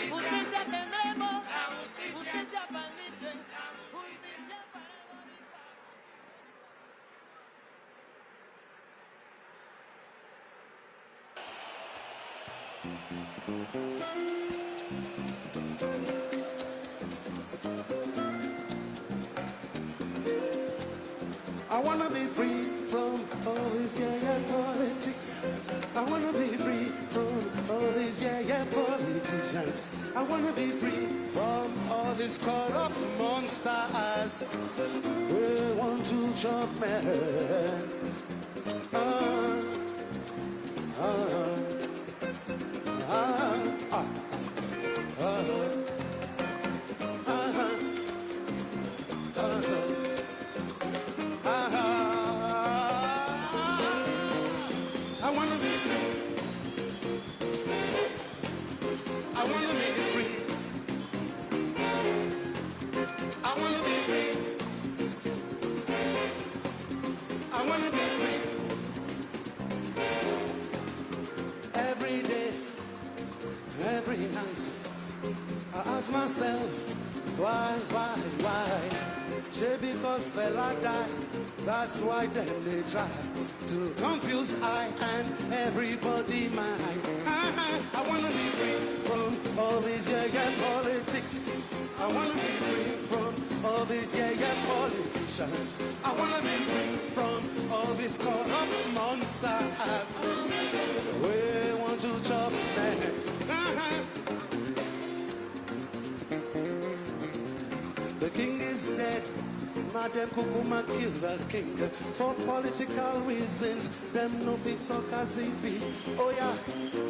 justicia tendremos, justicia para el Lice, justicia para el Bonita. I wanna be free from all this politics. I wanna be free from all these politicians. I wanna be free from all these corrupt monsters. We want to chop man. Myself, why? Just because fella died, that's why then they try to confuse I and everybody mind. I wanna be free from all these politics. I wanna be free from all these politicians. I wanna be free from all these corrupt monsters. We want to chop them. The king is dead. Madam Kukuma kill the king for political reasons. Them no fit talk as it be. Oh yeah,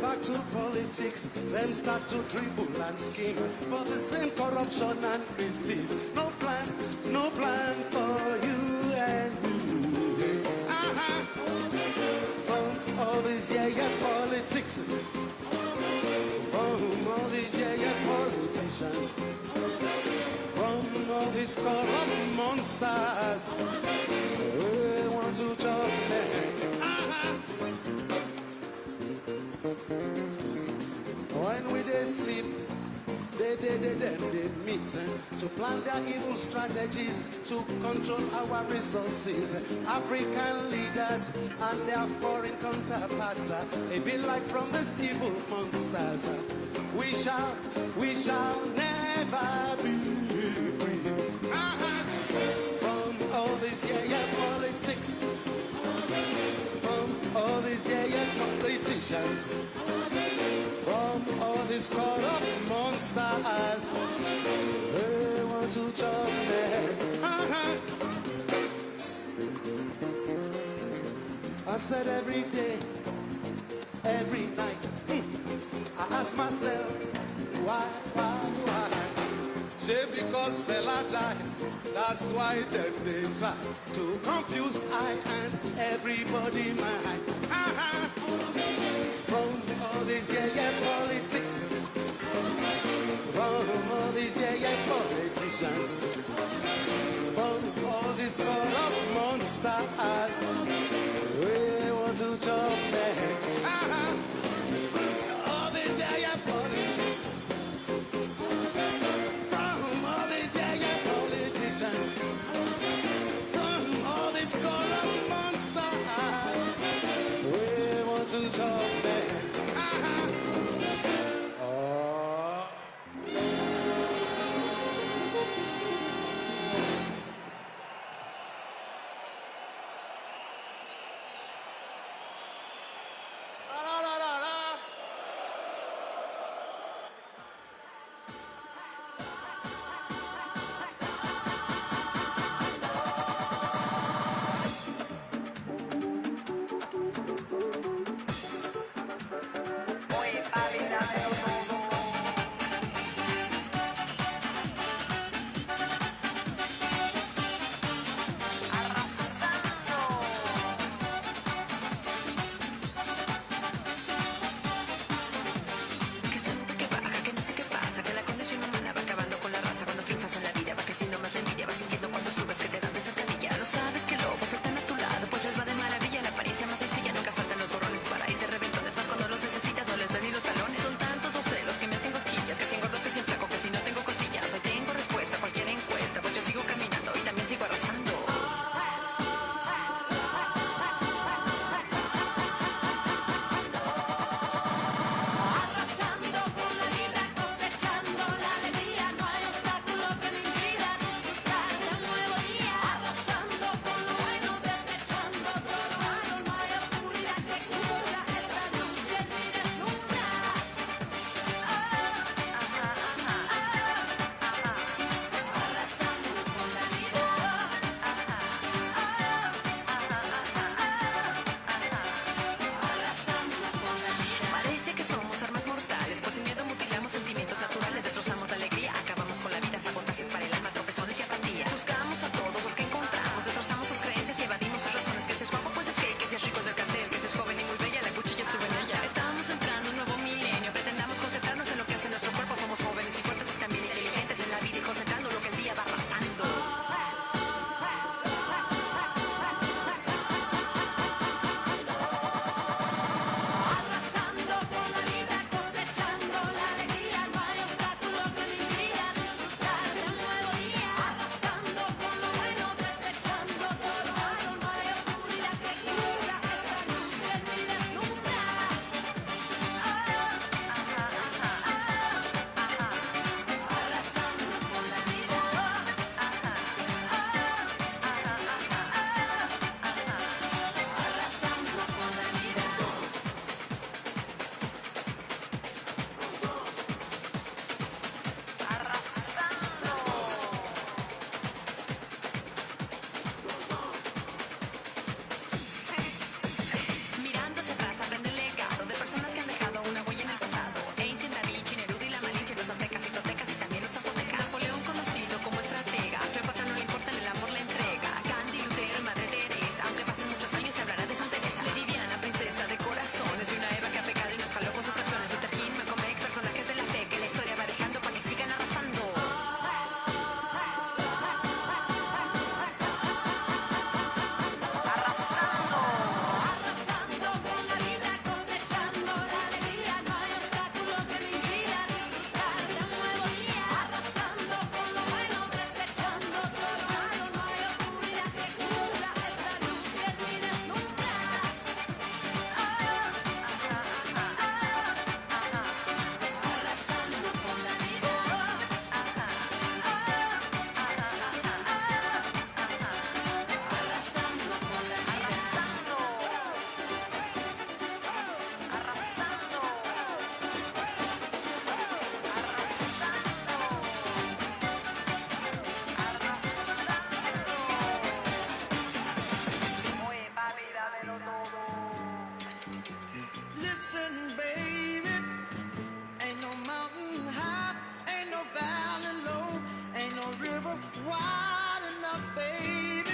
back to politics. Them start to dribble and scheme for the same corruption and relief. No plan for you and me. From all these politics. From all these politicians. From all these corrupt monsters, we want to chop them. When we they sleep, they meet to plan their evil strategies to control our resources. African leaders and their foreign counterparts, they be like from these evil monsters. We shall never be free from all these politics, from all these politicians, from all these corrupt monsters. They want to chop them. I said every day, every night, I ask myself, why? Just because fella died, that's why then they try to confuse I and everybody mind. From all these politics, from all these politicians, from all these corrupt monsters, we want to chop them. All these politics. From all these corrupt monsters, we want to chop them. Listen, baby, ain't no mountain high, ain't no valley low, ain't no river wide enough, baby.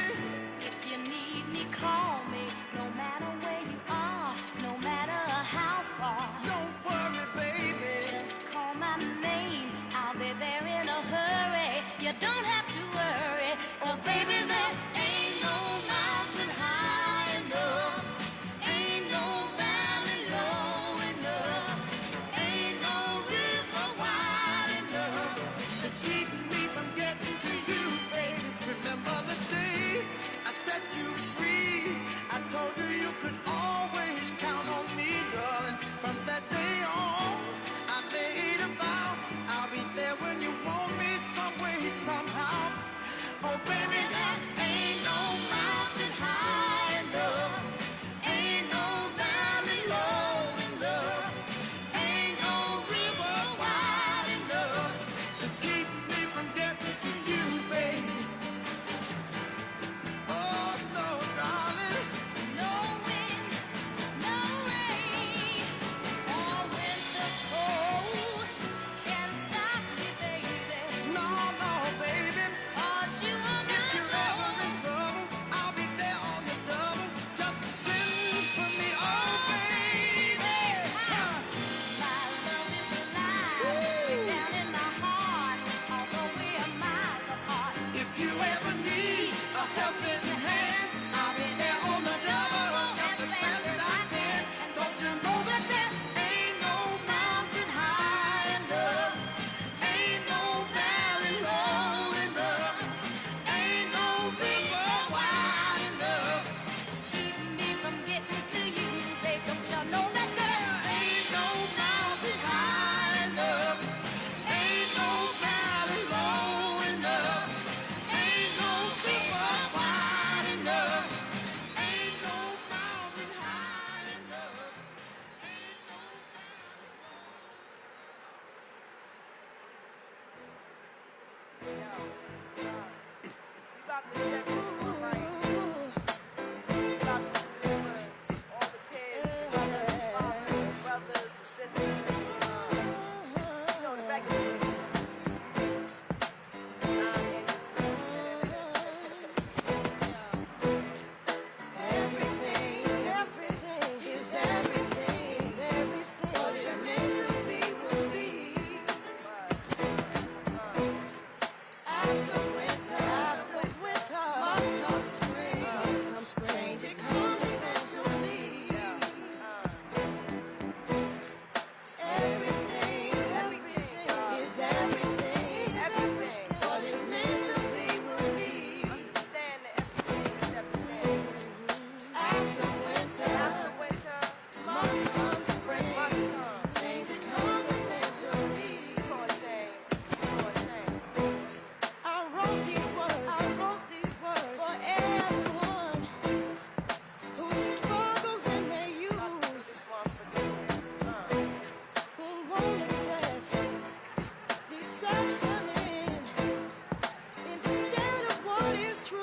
If you need me, call me. No matter where you are, no matter how far. Don't worry, baby. Just call my name. I'll be there in a hurry. You don't have to worry. 'Cause baby, there ain't no mountain high enough. Ain't no valley low enough. Ain't no river wide enough To keep me from getting to you, baby. Remember the day I set you free. I told you you could always count on me, darling. From that day on, I made a vow. I'll be there when you want me, some way, somehow. Oh, baby, there ain't no mountain high enough. Ain't no valley low enough. Ain't no river wide enough to keep me from getting to you, baby. Oh, no, darling. No wind, no rain, or winter's cold can stop me, baby. No, no, baby. 'Cause you are If my you're ever in love. trouble, I'll be there on the double. Just send for me, oh, baby. My love is alive, deep down in my heart, although we are miles apart. If you ever need a helping hand, I'll be there on the double, just as fast as I can. Don't you know that there ain't no mountain high enough? Ain't no valley low enough. Ain't no river wide enough. Keep me from getting to you, babe. Don't you know that there Ain't no mountain high enough. Ain't no valley low enough. Ain't no river wide enough. Ain't no mountain high enough. Ain't no everything is everything. What is meant to be will be. After winter, must come spring. Change it comes eventually. Everything is everything. What is meant to be will be. After winter, must come spring. Change it comes eventually. I wrote these words for everyone who struggles in their youth, who won't accept deception instead of what is true.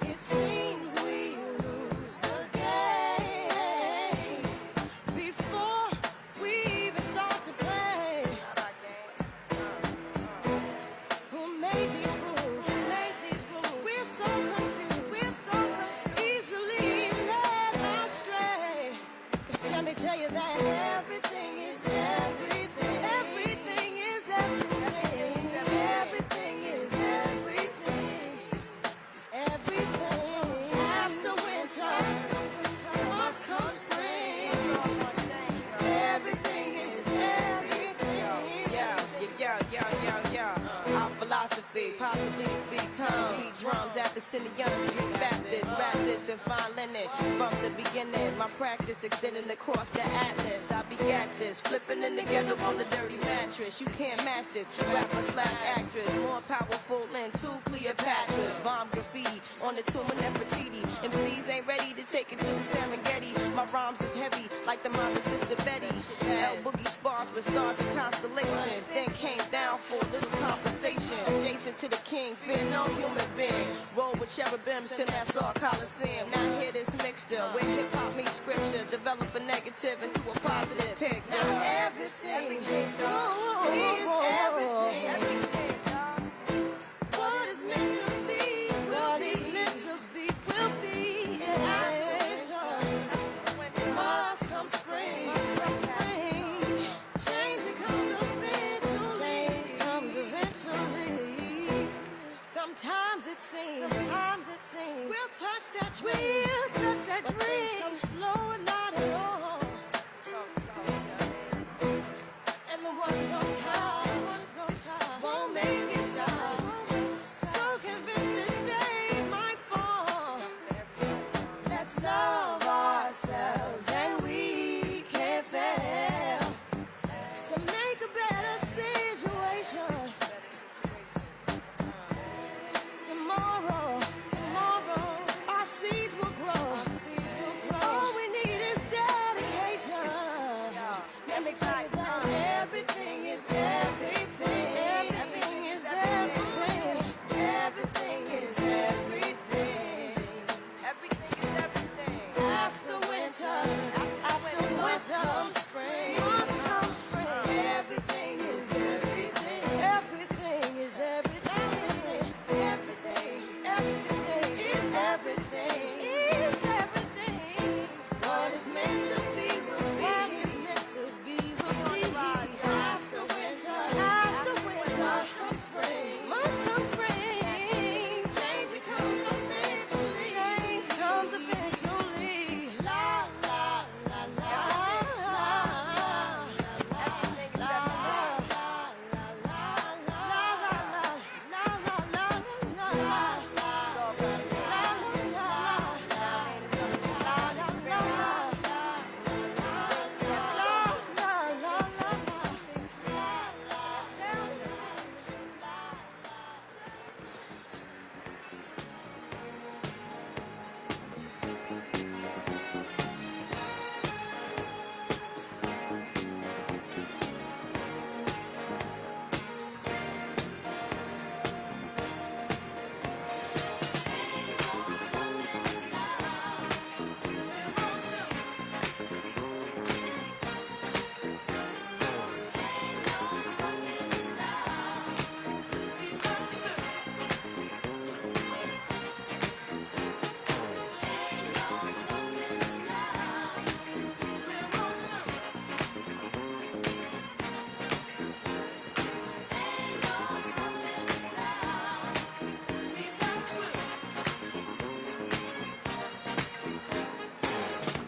It seems we lose the game before we even start to play. Who made these rules? We're so confused. Easily led astray. Let me tell you that everything is everything. Everything is everything. Everything is everything. Everything. After winter, must come spring. Everything is everything. Our philosophy, possibly speak tongue. Beat drums at the Young Street Baptist. Rap this and fine linen. From the beginning, my practice extending across the atlas. I begat this, flipping in together on the dirty mattress. You can't match this. Rapper / actress, more powerful than two Cleopatras. Bomb graffiti on the tomb of Nefertiti. MCs ain't ready to take it to the Serengeti. My rhymes is heavy like the mom and sister Betty. L Boogie spars with stars and constellations. Then came down for a little conversation. Adjacent to the king, fear no human being. Roll with cherubims to Nassau Coliseum. Now that dream. We'll touch that dream. Things come slow and not at all. And the ones on top won't make it stop. So convinced that they might fall. Let's love ourselves and we can't fail to make a better situation. Tomorrow, our seeds will grow. All we need is dedication. Let me tell you that everything is everything. Everything is everything. Everything is everything. Everything is everything. After winter comes spring. Must come spring. Everything is everything. Everything is everything. Everything. Everything is everything. Is everything. What is meant to be will be. What is meant to be will be. After winter must come spring. Must come spring. Change comes eventually. Change comes eventually. La la la la la la la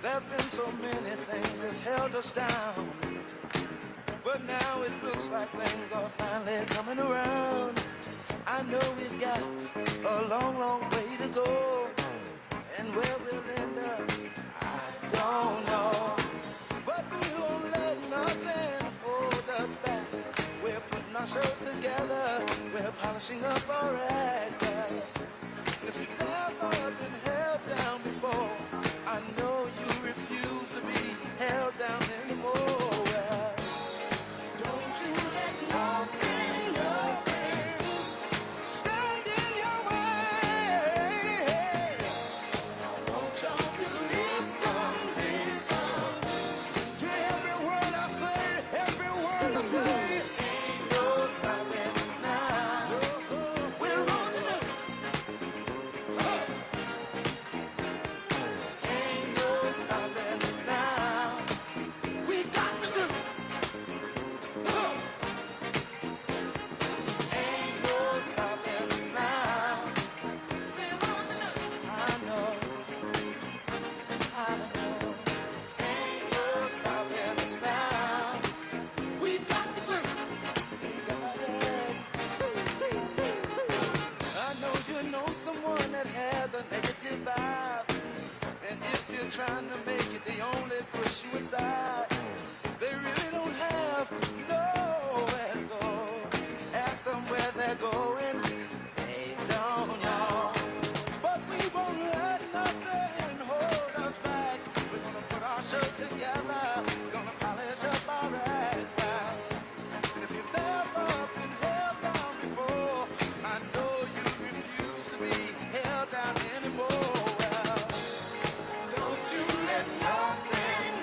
There's been so many things that's held us down, but now it looks like things are finally coming around. I know we've got a long, long way to go, and where we'll end up, I don't know. But we won't let nothing hold us back. We're putting our show together, we're polishing up our act. And if you've ever been held down before, I know you refuse to be held down anymore. Don't you let nothing stand in your way. I want y'all to listen to every word I say, every word I say. Ain't no stopping us now. We're on the Ain't no stopping us now. We got to do. Ain't no stopping us now. We're on the I know. Ain't no stopping us now. We got to do. We got it. I know you know someone that has a negative vibe. And if you're trying to make it, they only push you aside. They really don't have nowhere to go. Ask them where they're going, they don't know. But we won't let nothing hold us back. We're gonna put our show together, gonna polish up our act. And if you've ever been held down before, I know you refuse to be held down anymore. Don't you let nothing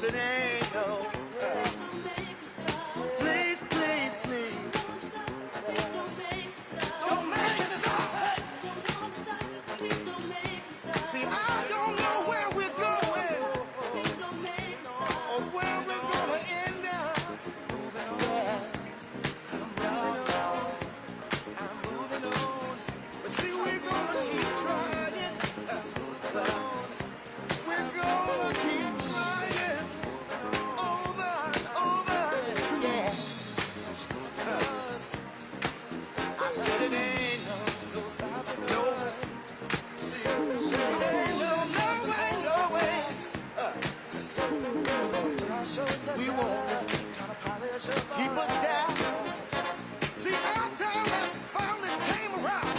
it ain't no. Please, please, please. Don't make me stop. See, I don't know where we're going or where we're gonna end up. I'm moving on. But see, we're gonna keep trying. We're gonna keep trying over and over. Yeah. I said it ain't no stopping, no. See, it ain't no way, no way. We won't keep us down. See, our time has finally came around.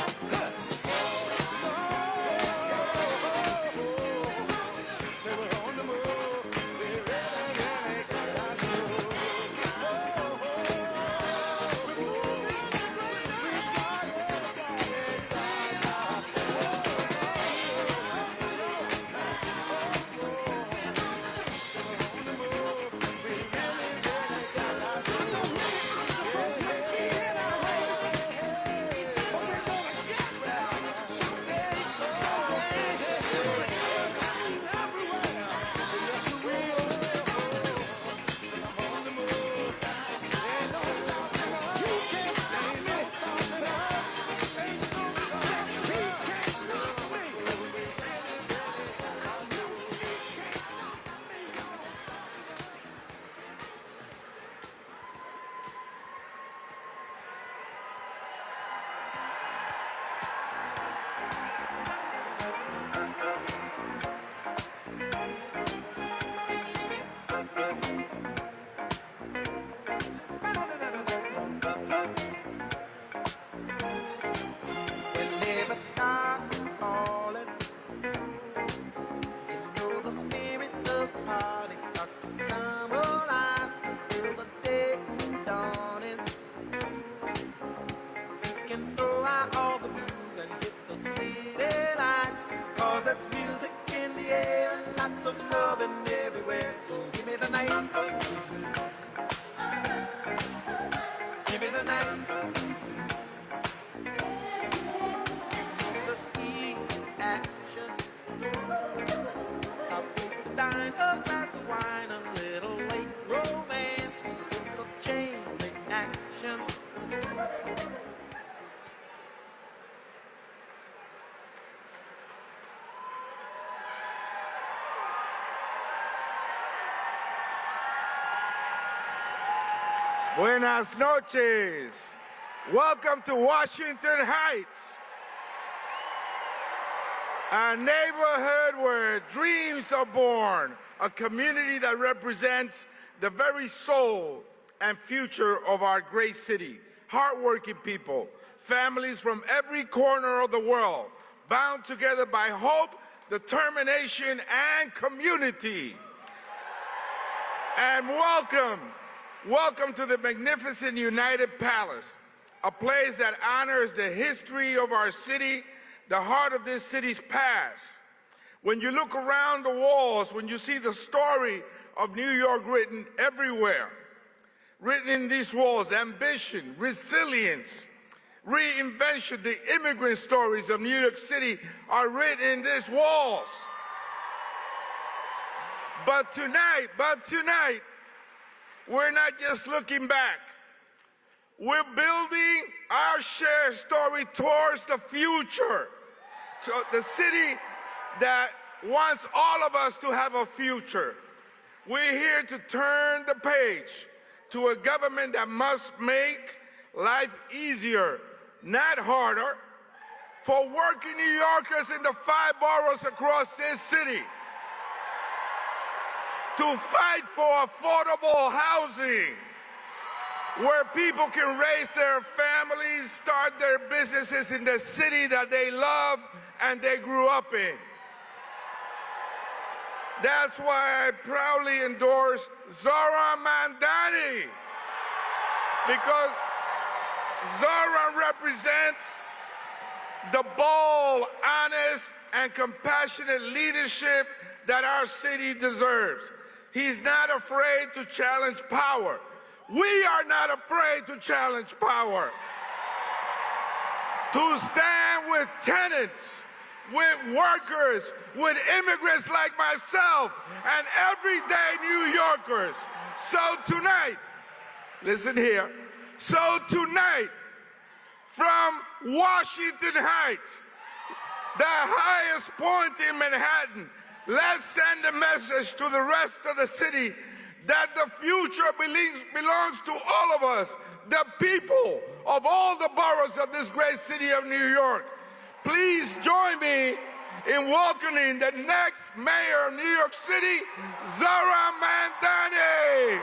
Say we're on the move. We're really got to move. We're moving straight up. Whenever dark is falling, you know the spirit of the party starts to come alive until the day is dawning. We can throw out all the blues and hit the city lights, 'cause there's music in the air and lots of loving everywhere. So give me the night. Give me the night. The key action. A place to dine, a glass of wine, a little late romance. It's a chain reaction. Buenas noches. Welcome to Washington Heights, a neighborhood where dreams are born, a community that represents the very soul and future of our great city. Hardworking people, families from every corner of the world, bound together by hope, determination, and community. And welcome to the magnificent United Palace, a place that honors the history of our city, the heart of this city's past. When you look around the walls, when you see the story of New York written everywhere, written in these walls, ambition, resilience, reinvention, the immigrant stories of New York City are written in these walls. But tonight, we're not just looking back. We're building our shared story towards the future. So the city that wants all of us to have a future. We're here to turn the page to a government that must make life easier, not harder, for working New Yorkers in the 5 boroughs across this city. To fight for affordable housing, where people can raise their families, start their businesses in the city that they love and they grew up in. That's why I proudly endorse Zohran Mamdani, because Zoran represents the bold, honest, and compassionate leadership that our city deserves. He's not afraid to challenge power. We are not afraid to challenge power. To stand with tenants, with workers, with immigrants like myself, and everyday New Yorkers. So tonight, listen here, so tonight, from Washington Heights, the highest point in Manhattan, let's send a message to the rest of the city that the future belongs to all of us, the people of all the boroughs of this great city of New York. Please join me in welcoming the next mayor of New York City, Zoran Mamdani.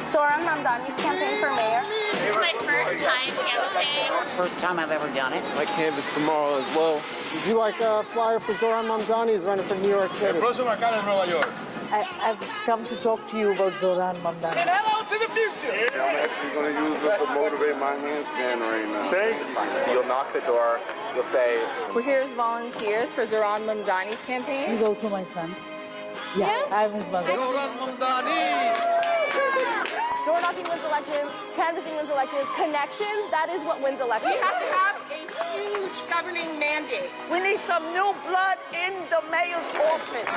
Zohran Mamdani's campaign for mayor. This is my first time canvassing. First time I've ever done it. I canvass tomorrow as well. Would you like a flyer for Zohran Mamdani? He's running for New York City. I've come to talk to you about Zohran Mamdani. And hello to the future! I'm actually going to use this to motivate my handstand right now. Thank you. So you'll knock the door, you'll say... We're here as volunteers for Zohran Mamdani's campaign. He's also my son. Yeah. I'm his mother. Zohran Mamdani! Door knocking wins elections, canvassing wins elections, connections, that is what wins elections. We have to have a huge governing mandate. We need some new blood in the mayor's office.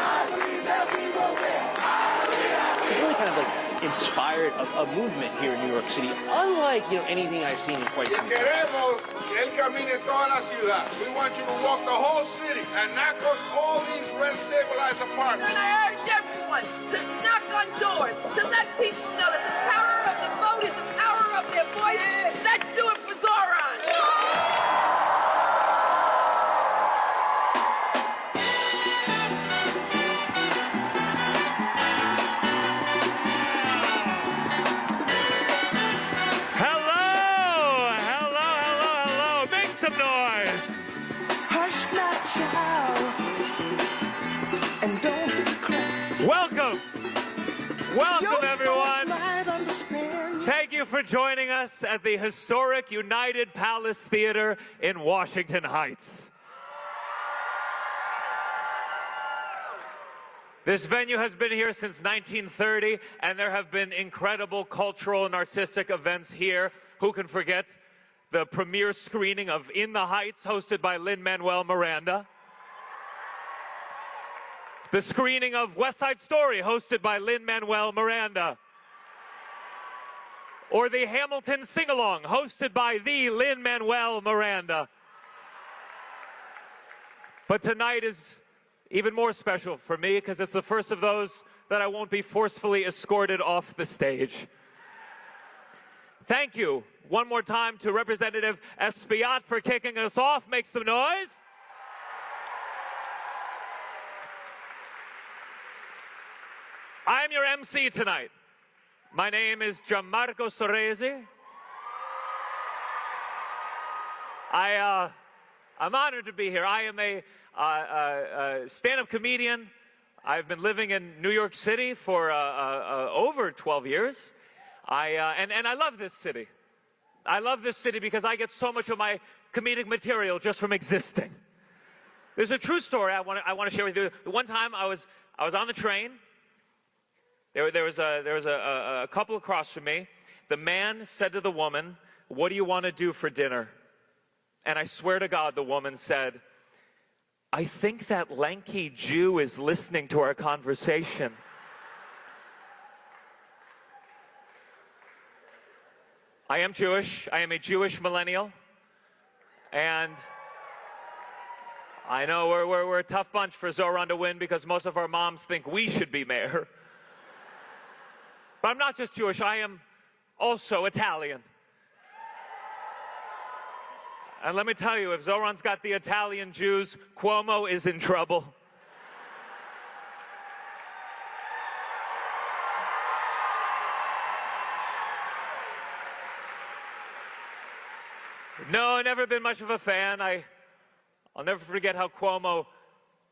It's really kind of like inspired a movement here in New York City, unlike anything I've seen in quite some time. Queremos que él camine toda la ciudad. We want you to walk the whole city and knock on all these rent-stabilized apartments. And I urge everyone to knock on doors, to let people know that the power of the vote is the power of their voice. Let's do it for Zoran. Welcome, everyone. Thank you for joining us at the historic United Palace Theater in Washington Heights. This venue has been here since 1930, and there have been incredible cultural and artistic events here. Who can forget the premiere screening of In the Heights, hosted by Lin-Manuel Miranda? The screening of West Side Story, hosted by Lin-Manuel Miranda. Or the Hamilton Sing-Along, hosted by the Lin-Manuel Miranda. But tonight is even more special for me because it's the first of those that I won't be forcefully escorted off the stage. Thank you one more time to Representative Espaillat for kicking us off. Make some noise. I'm your MC tonight. My name is Gianmarco Sorresi. I'm honored to be here. I am a stand-up comedian. I've been living in New York City for over 12 years. And I love this city. I love this city because I get so much of my comedic material just from existing. There's a true story I want to share with you. One time I was on the train. There was a couple across from me. The man said to the woman, "What do you want to do for dinner?" And I swear to God, the woman said, "I think that lanky Jew is listening to our conversation." I am Jewish. I am a Jewish millennial. And I know we're a tough bunch for Zoran to win because most of our moms think we should be mayor. But I'm not just Jewish, I am also Italian. And let me tell you, if Zoran's got the Italian Jews, Cuomo is in trouble. No, I've never been much of a fan. I'll never forget how Cuomo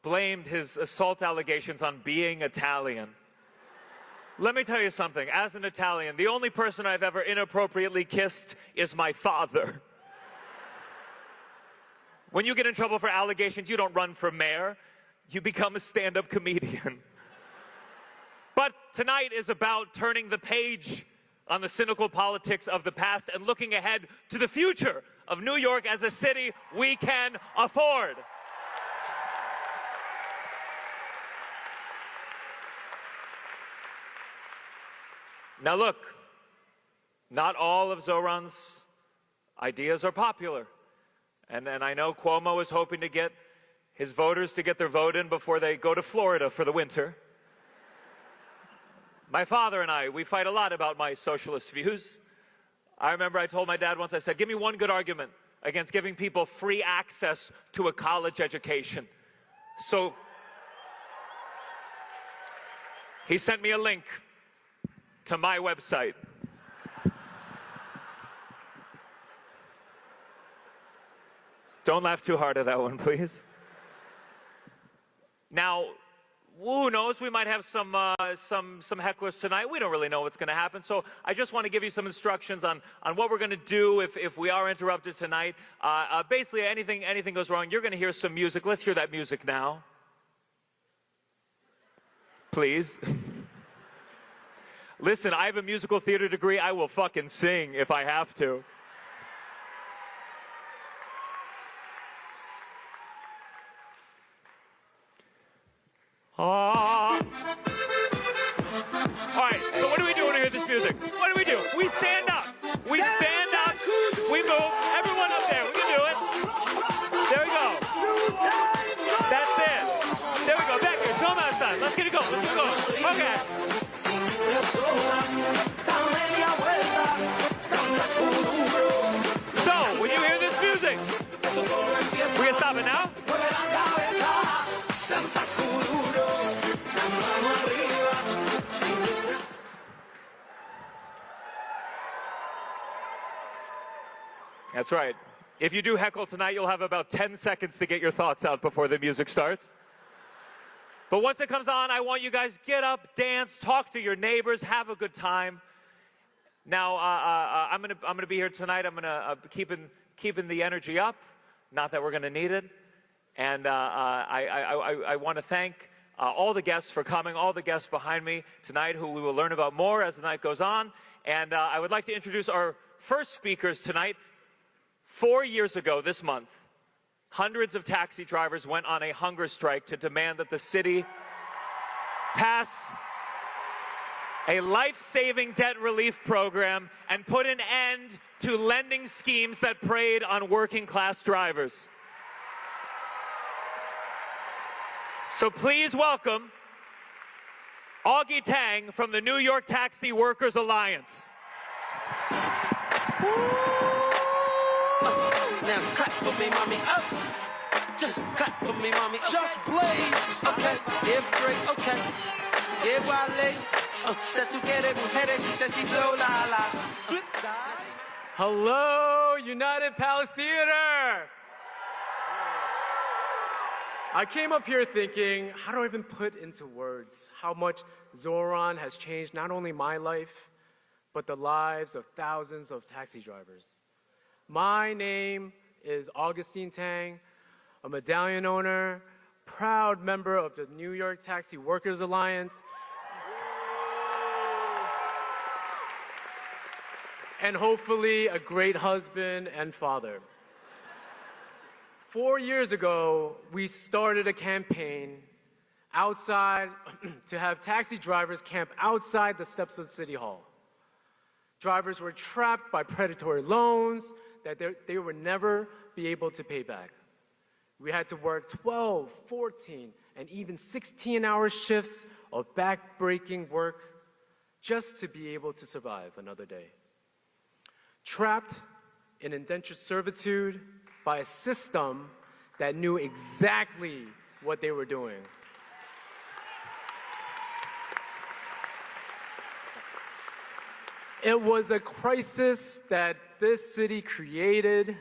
blamed his assault allegations on being Italian. Let me tell you something. As an Italian, the only person I've ever inappropriately kissed is my father. When you get in trouble for allegations, you don't run for mayor. You become a stand-up comedian. But tonight is about turning the page on the cynical politics of the past and looking ahead to the future of New York as a city we can afford. Now look, not all of Zoran's ideas are popular. And I know Cuomo is hoping to get his voters to get their vote in before they go to Florida for the winter. My father and I, we fight a lot about my socialist views. I remember I told my dad once, I said, give me one good argument against giving people free access to a college education. So he sent me a link to my website. Don't laugh too hard at that one, please. Now, who knows? We might have some hecklers tonight. We don't really know what's going to happen. So I just want to give you some instructions on what we're going to do if we are interrupted tonight. Basically, anything goes wrong, you're going to hear some music. Let's hear that music now. Please. Listen, I have a musical theater degree. I will fucking sing if I have to. All right, so what do we do when we hear this music? What do we do? We stand up. We stand up. We move. Everyone up there. We can do it. There we go. That's it. There we go. Back here. Show them outside. Let's get it going. Let's get it going. Okay. So, when you hear this music, we can stop it now? That's right. If you do heckle tonight, you'll have about 10 seconds to get your thoughts out before the music starts. But once it comes on, I want you guys get up, dance, talk to your neighbors, have a good time. Now, I'm gonna be here tonight. I'm gonna keeping the energy up. Not that we're gonna need it. And I want to thank all the guests for coming, all the guests behind me tonight, who we will learn about more as the night goes on. And I would like to introduce our first speakers tonight. 4 years ago this month, hundreds of taxi drivers went on a hunger strike to demand that the city pass a life-saving debt relief program and put an end to lending schemes that preyed on working-class drivers. So please welcome Augie Tang from the New York Taxi Workers Alliance. Now clap for me, mommy, up. Just clap for me, mommy. Okay. Just blaze. Okay, yeah, great, okay. Yeah, Wale. That tú quieres mujeres, she says she blow la la. Hello, United Palace Theater. I came up here thinking, how do I even put into words how much Zoran has changed not only my life, but the lives of thousands of taxi drivers. My name is Augustine Tang, a medallion owner, proud member of the New York Taxi Workers Alliance, and hopefully a great husband and father. 4 years ago, we started a campaign outside to have taxi drivers camp outside the steps of City Hall. Drivers were trapped by predatory loans that they would never be able to pay back. We had to work 12, 14, and even 16-hour shifts of back-breaking work just to be able to survive another day. Trapped in indentured servitude by a system that knew exactly what they were doing. It was a crisis that this city created,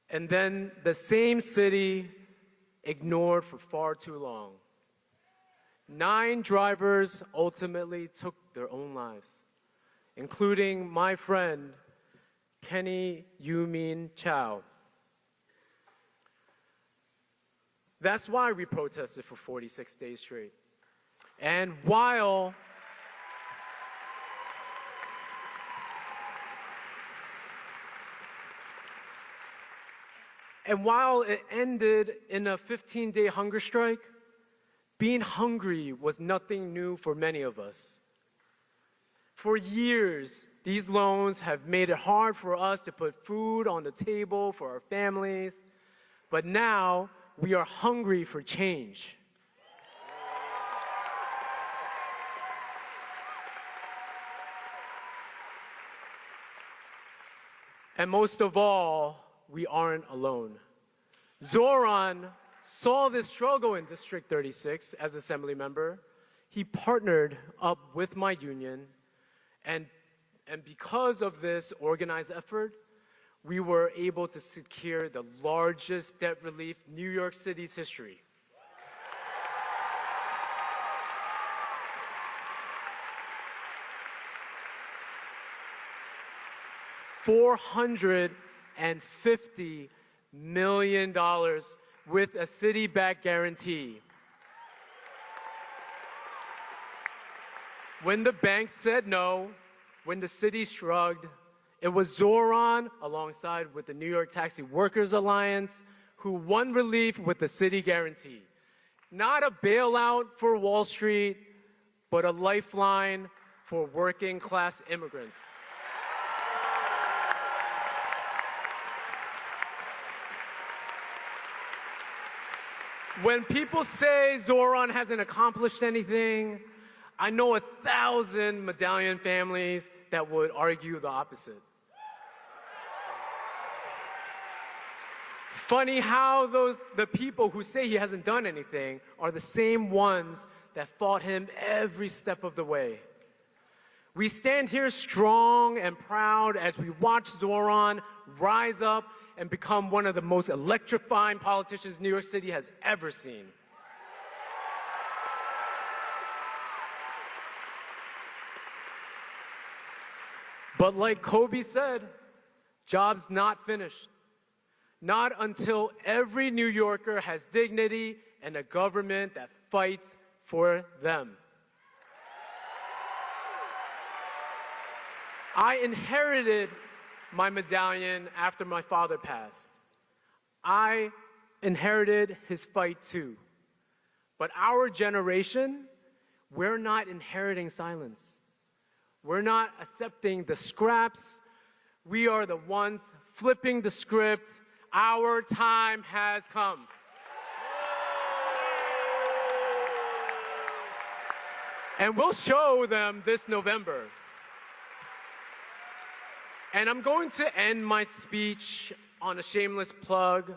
and then the same city ignored for far too long. 9 drivers ultimately took their own lives, including my friend, Kenny Yumin Chow. That's why we protested for 46 days straight. And while it ended in a 15-day hunger strike, being hungry was nothing new for many of us. For years, these loans have made it hard for us to put food on the table for our families, but now we are hungry for change. And most of all, we aren't alone. Zoran saw this struggle in District 36 as Assembly member. He partnered up with my union, and because of this organized effort, we were able to secure the largest debt relief in New York City's history. $450 million with a city-backed guarantee. When the bank said no, when the city shrugged, it was Zoran, alongside with the New York Taxi Workers Alliance, who won relief with the city guarantee. Not a bailout for Wall Street, but a lifeline for working-class immigrants. When people say Zoran hasn't accomplished anything, I know 1,000 medallion families that would argue the opposite. Funny how the people who say he hasn't done anything are the same ones that fought him every step of the way. We stand here strong and proud as we watch Zoran rise up and become one of the most electrifying politicians New York City has ever seen. But like Kobe said, job's not finished. Not until every New Yorker has dignity and a government that fights for them. I inherited my medallion after my father passed. I inherited his fight too. But our generation, we're not inheriting silence. We're not accepting the scraps. We are the ones flipping the script. Our time has come. And we'll show them this November. And I'm going to end my speech on a shameless plug.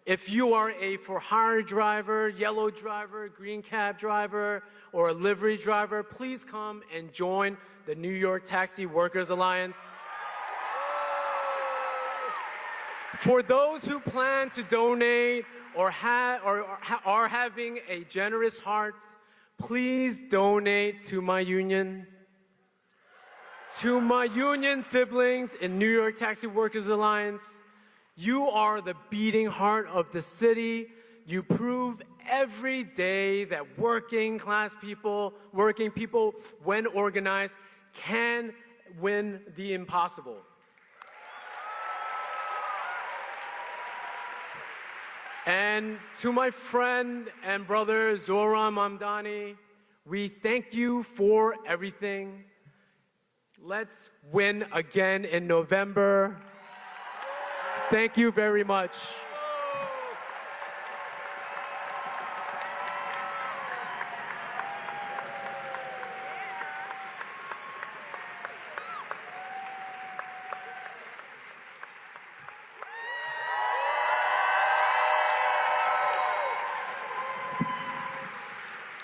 If you are a for-hire driver, yellow driver, green cab driver, or a livery driver, please come and join the New York Taxi Workers Alliance. For those who plan to donate or are having a generous heart, please donate to my union. To my union siblings in New York Taxi Workers Alliance, you are the beating heart of the city. You prove every day that working people, when organized, can win the impossible. And to my friend and brother Zohran Mamdani, we thank you for everything. Let's win again in November. Thank you very much.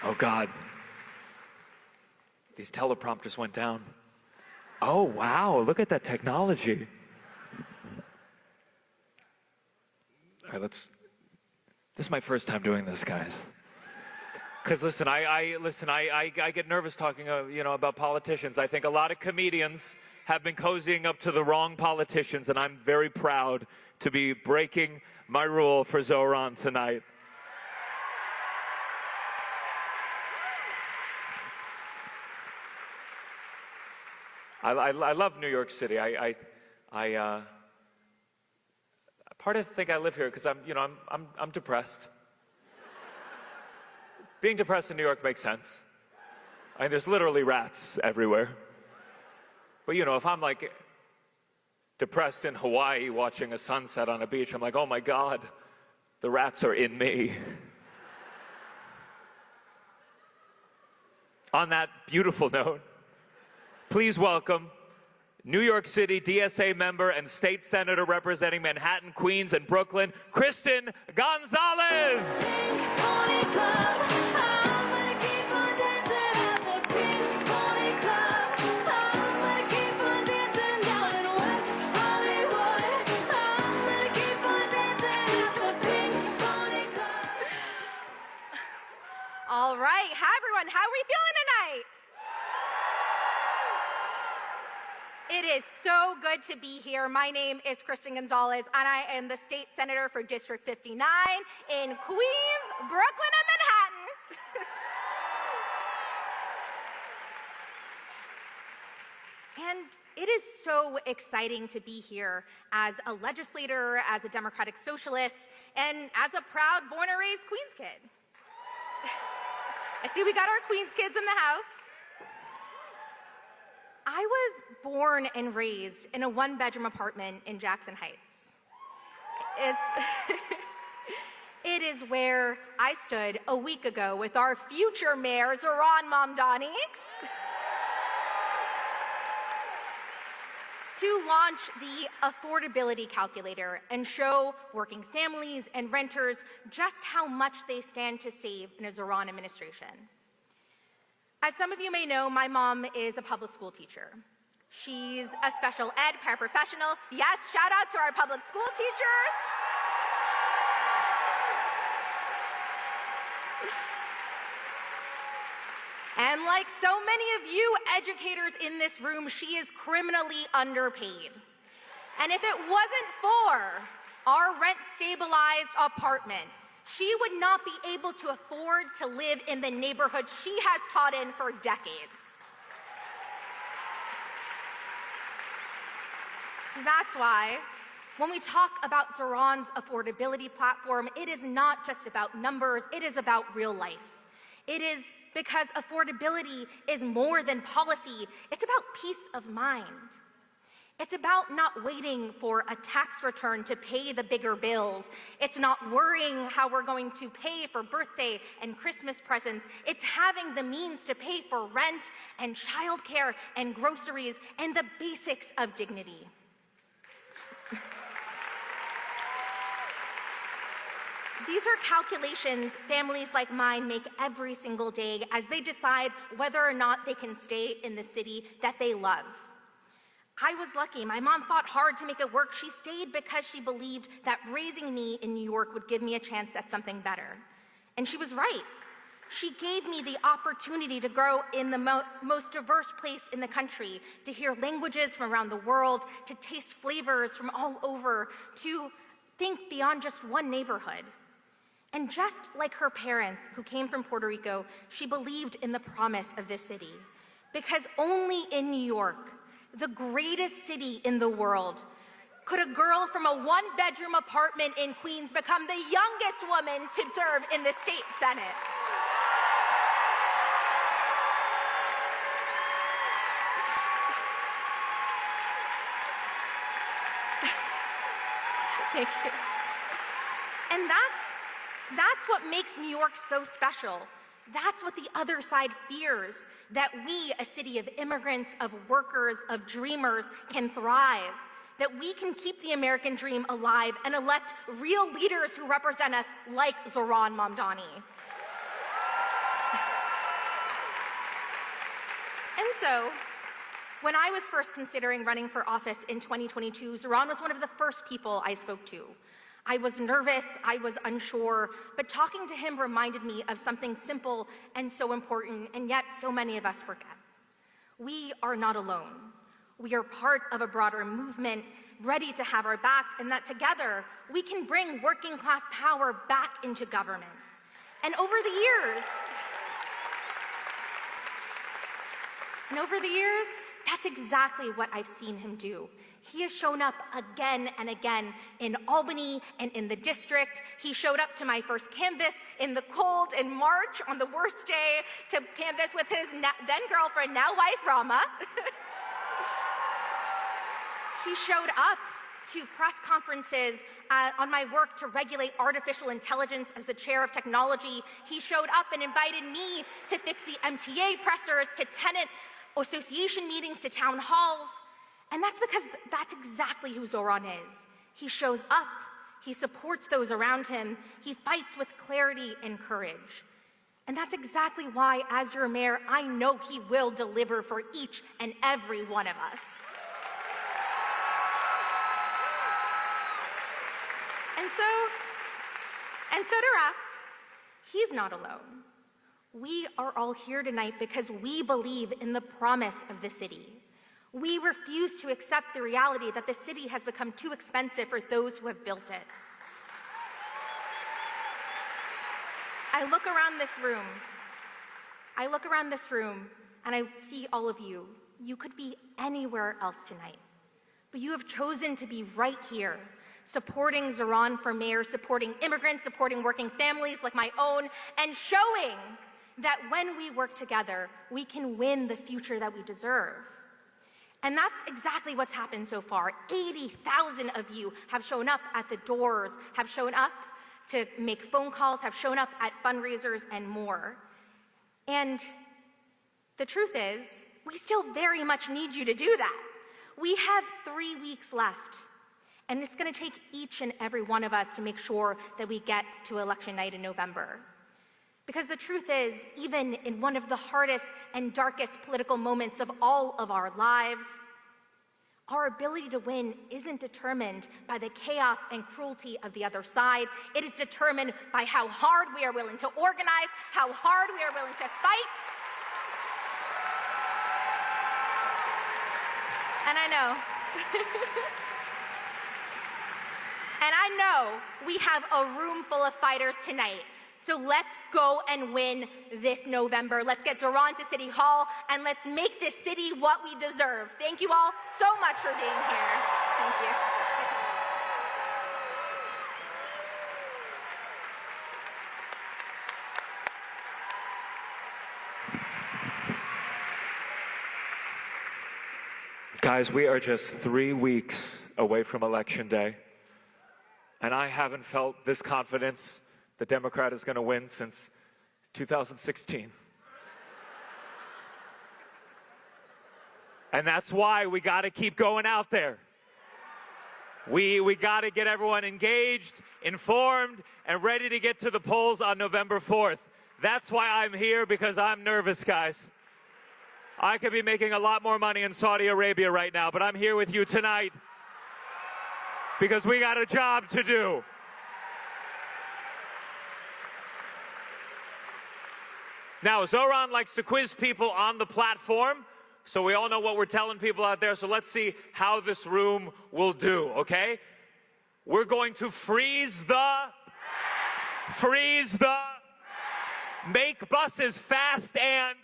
Oh God, these teleprompters went down. Oh wow, look at that technology. All right, this is my first time doing this, guys. Because listen, I get nervous talking, about politicians. I think a lot of comedians have been cozying up to the wrong politicians, and I'm very proud to be breaking my rule for Zoran tonight. I love New York City. Part of the thing I live here because I'm depressed. Being depressed in New York makes sense. I mean, there's literally rats everywhere. But if I'm like depressed in Hawaii watching a sunset on a beach, I'm like, oh my God, the rats are in me. On that beautiful note, please welcome New York City DSA member and state senator representing Manhattan, Queens, and Brooklyn, Kristen Gonzalez. All right. Hi, everyone. How are we feeling tonight? It is so good to be here. My name is Kristen Gonzalez, and I am the state senator for District 59 in Queens, Brooklyn, and Manhattan. And it is so exciting to be here as a legislator, as a democratic socialist, and as a proud born and raised Queens kid. I see we got our Queens kids in the house. I was born and raised in a one-bedroom apartment in Jackson Heights. It is where I stood a week ago with our future mayor, Zohran Mamdani, to launch the affordability calculator and show working families and renters just how much they stand to save in a Zoran administration. As some of you may know, my mom is a public school teacher. She's a special ed paraprofessional. Yes, shout out to our public school teachers. And like so many of you educators in this room, she is criminally underpaid. And if it wasn't for our rent-stabilized apartment, she would not be able to afford to live in the neighborhood she has taught in for decades. That's why when we talk about Zoran's affordability platform, it is not just about numbers, it is about real life. It is because affordability is more than policy, it's about peace of mind. It's about not waiting for a tax return to pay the bigger bills. It's not worrying how we're going to pay for birthday and Christmas presents. It's having the means to pay for rent and childcare and groceries and the basics of dignity. These are calculations families like mine make every single day as they decide whether or not they can stay in the city that they love. I was lucky. My mom fought hard to make it work. She stayed because she believed that raising me in New York would give me a chance at something better. And she was right. She gave me the opportunity to grow in the most diverse place in the country, to hear languages from around the world, to taste flavors from all over, to think beyond just one neighborhood. And just like her parents, who came from Puerto Rico, she believed in the promise of this city. Because only in New York, the greatest city in the world, could a girl from a one-bedroom apartment in Queens become the youngest woman to serve in the state Senate. Thank you. And that's what makes New York so special. That's what the other side fears, that we, a city of immigrants, of workers, of dreamers, can thrive, that we can keep the American dream alive and elect real leaders who represent us, like Zohran Mamdani. And so, when I was first considering running for office in 2022, Zoran was one of the first people I spoke to. I was nervous, I was unsure, but talking to him reminded me of something simple and so important, and yet so many of us forget. We are not alone. We are part of a broader movement, ready to have our back, and that together we can bring working class power back into government. And over the years, that's exactly what I've seen him do. He has shown up again and again in Albany and in the district. He showed up to my first canvass in the cold in March on the worst day to canvass with his then girlfriend, now wife, Rama. He showed up to press conferences on my work to regulate artificial intelligence as the chair of technology. He showed up and invited me to fix the MTA pressers, to tenant association meetings, to town halls. And that's because that's exactly who Zoran is. He shows up, he supports those around him, he fights with clarity and courage. And that's exactly why, as your mayor, I know he will deliver for each and every one of us. And so to wrap, he's not alone. We are all here tonight because we believe in the promise of the city. We refuse to accept the reality that the city has become too expensive for those who have built it. I look around this room, and I see all of you. You could be anywhere else tonight, but you have chosen to be right here, supporting Zoran for mayor, supporting immigrants, supporting working families like my own, and showing that when we work together, we can win the future that we deserve. And that's exactly what's happened so far. 80,000 of you have shown up at the doors, have shown up to make phone calls, have shown up at fundraisers and more. And the truth is, we still very much need you to do that. We have 3 weeks left. And it's going to take each and every one of us to make sure that we get to election night in November. Because the truth is, even in one of the hardest and darkest political moments of all of our lives, our ability to win isn't determined by the chaos and cruelty of the other side. It is determined by how hard we are willing to organize, how hard we are willing to fight. And I know. And I know we have a room full of fighters tonight. So let's go and win this November. Let's get Zoran to City Hall, and let's make this city what we deserve. Thank you all so much for being here. Thank you. Guys, we are just 3 weeks away from Election Day, and I haven't felt this confidence the Democrat is going to win since 2016. And that's why we got to keep going out there. We got to get everyone engaged, informed, and ready to get to the polls on November 4th. That's why I'm here, because I'm nervous, guys. I could be making a lot more money in Saudi Arabia right now, but I'm here with you tonight because we got a job to do. Now, Zoran likes to quiz people on the platform, so we all know what we're telling people out there, so let's see how this room will do, okay? We're going to freeze the, make buses fast and,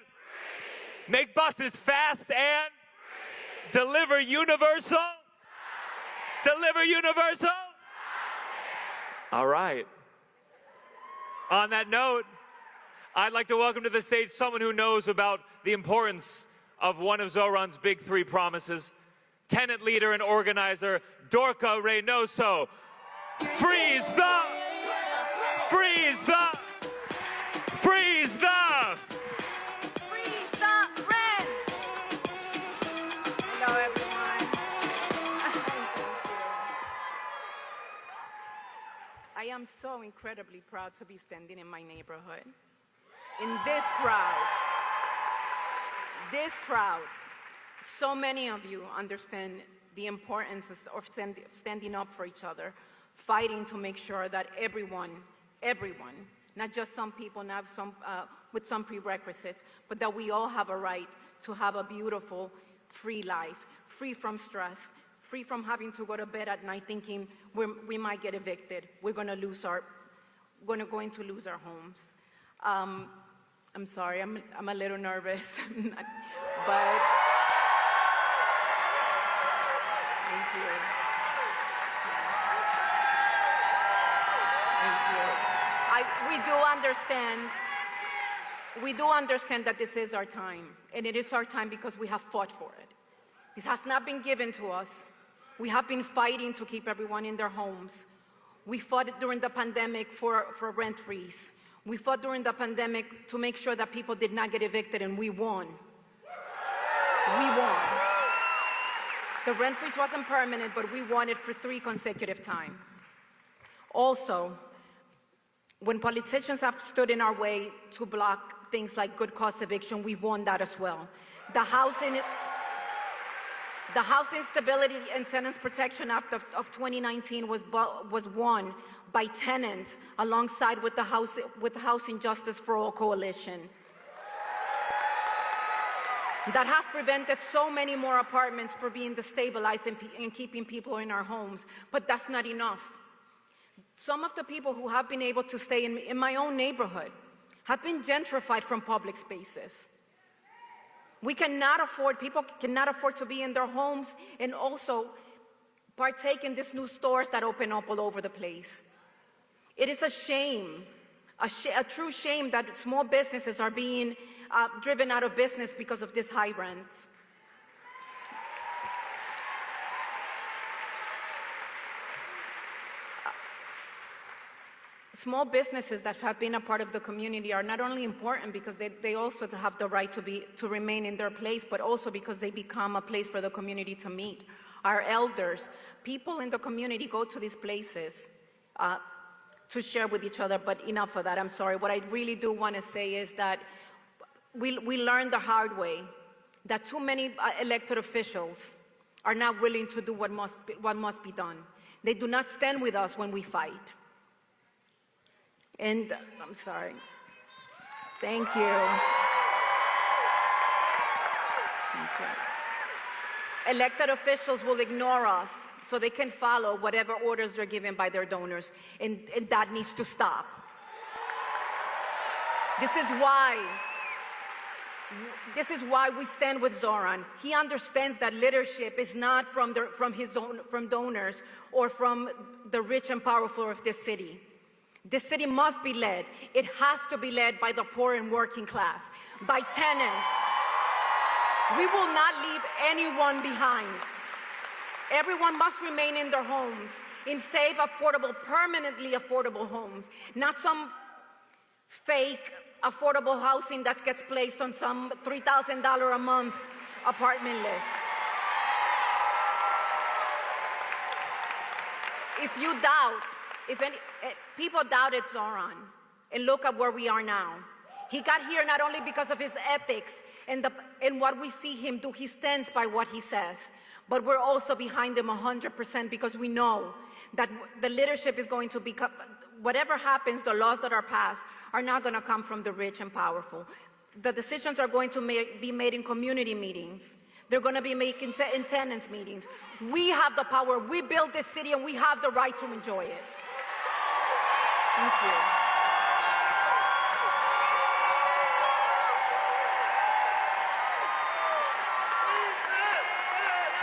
deliver universal, All right. On that note, I'd like to welcome to the stage someone who knows about the importance of one of Zoran's big 3 promises, Tenant leader and organizer, Dorca Reynoso. Freeze the! rent! Hello, everyone. I am so incredibly proud to be standing in my neighborhood. In this crowd, so many of you understand the importance of standing up for each other, fighting to make sure that everyone, not just some people, not some with some prerequisites, but that we all have a right to have a beautiful, free life, free from stress, free from having to go to bed at night thinking we might get evicted, we're going to lose our homes. I'm sorry, I'm a little nervous, but thank you. We do understand that this is our time, and it is our time because we have fought for it. This has not been given to us. We have been fighting to keep everyone in their homes. We fought during the pandemic for rent freeze. We fought during the pandemic to make sure that people did not get evicted, and we won. We won. The rent freeze wasn't permanent, but we won it for 3 consecutive times. Also, when politicians have stood in our way to block things like good cause eviction, we've won that as well. The Housing Stability and Tenants Protection Act of 2019 was won by Tenant alongside with the Housing Justice for All Coalition. That has prevented so many more apartments from being destabilized and keeping people in our homes, but that's not enough. Some of the people who have been able to stay in my own neighborhood have been gentrified from public spaces. People cannot afford to be in their homes and also partake in these new stores that open up all over the place. It is a shame, a true shame that small businesses are being driven out of business because of this high rent. Small businesses that have been a part of the community are not only important because they also have the right to remain in their place, but also because they become a place for the community to meet. Our elders, people in the community go to these places to share with each other, but enough of that, I'm sorry. What I really do want to say is that we learned the hard way that too many elected officials are not willing to do what must be done. They do not stand with us when we fight. And I'm sorry. Thank you. Thank you. Elected officials will ignore us so they can follow whatever orders they're given by their donors, and that needs to stop. This is why we stand with Zoran. He understands that leadership is not from donors or from the rich and powerful of this city. This city must be led. It has to be led by the poor and working class, by tenants. We will not leave anyone behind. Everyone must remain in their homes, in safe, affordable, permanently affordable homes, not some fake affordable housing that gets placed on some $3,000 a month apartment list. If people doubted Zoran, and look at where we are now. He got here not only because of his ethics and what we see him do, he stands by what he says, but we're also behind him 100% because we know that the leadership is going to become, whatever happens, the laws that are passed are not going to come from the rich and powerful. The decisions are going to be made in community meetings. They're going to be made in tenants meetings. We have the power. We built this city and we have the right to enjoy it. Thank you.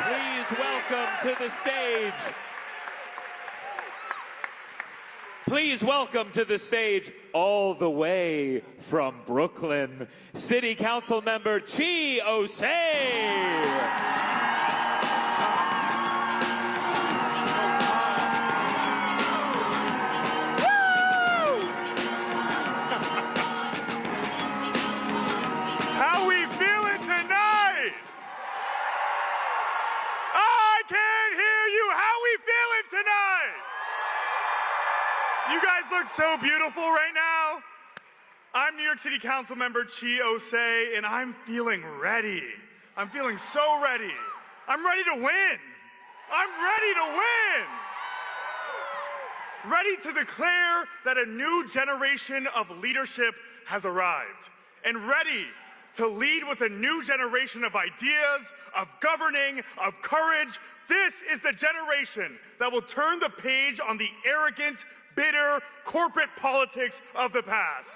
Please welcome to the stage. Please welcome to the stage, all the way from Brooklyn, City Council Member Chi Osei. So beautiful right now. I'm New York City Council Member Chi Osei, and I'm feeling ready. I'm feeling so ready. I'm ready to win. I'm ready to win. ready to declare that a new generation of leadership has arrived, and ready to lead with a new generation of ideas, of governing, of courage. This is the generation that will turn the page on the arrogant, bitter, corporate politics of the past.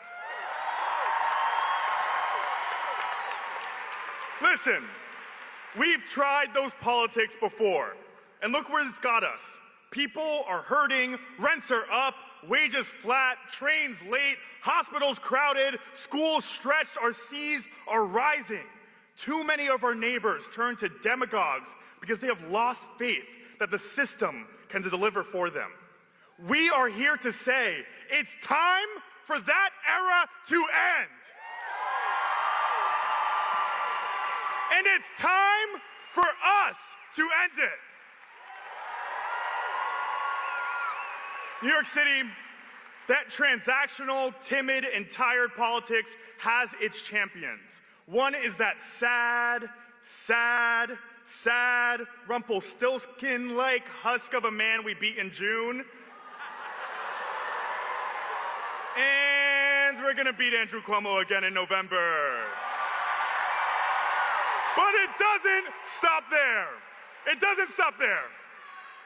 Listen, we've tried those politics before, and look where it's got us. People are hurting, rents are up, wages flat, trains late, hospitals crowded, schools stretched, our seas are rising. Too many of our neighbors turn to demagogues because they have lost faith that the system can deliver for them. We are here to say it's time for that era to end. And it's time for us to end it. New York City, that transactional, timid, and tired politics has its champions. One is that sad, Rumpelstiltskin-like husk of a man we beat in June. And we're gonna beat Andrew Cuomo again in November. But it doesn't stop there. It doesn't stop there.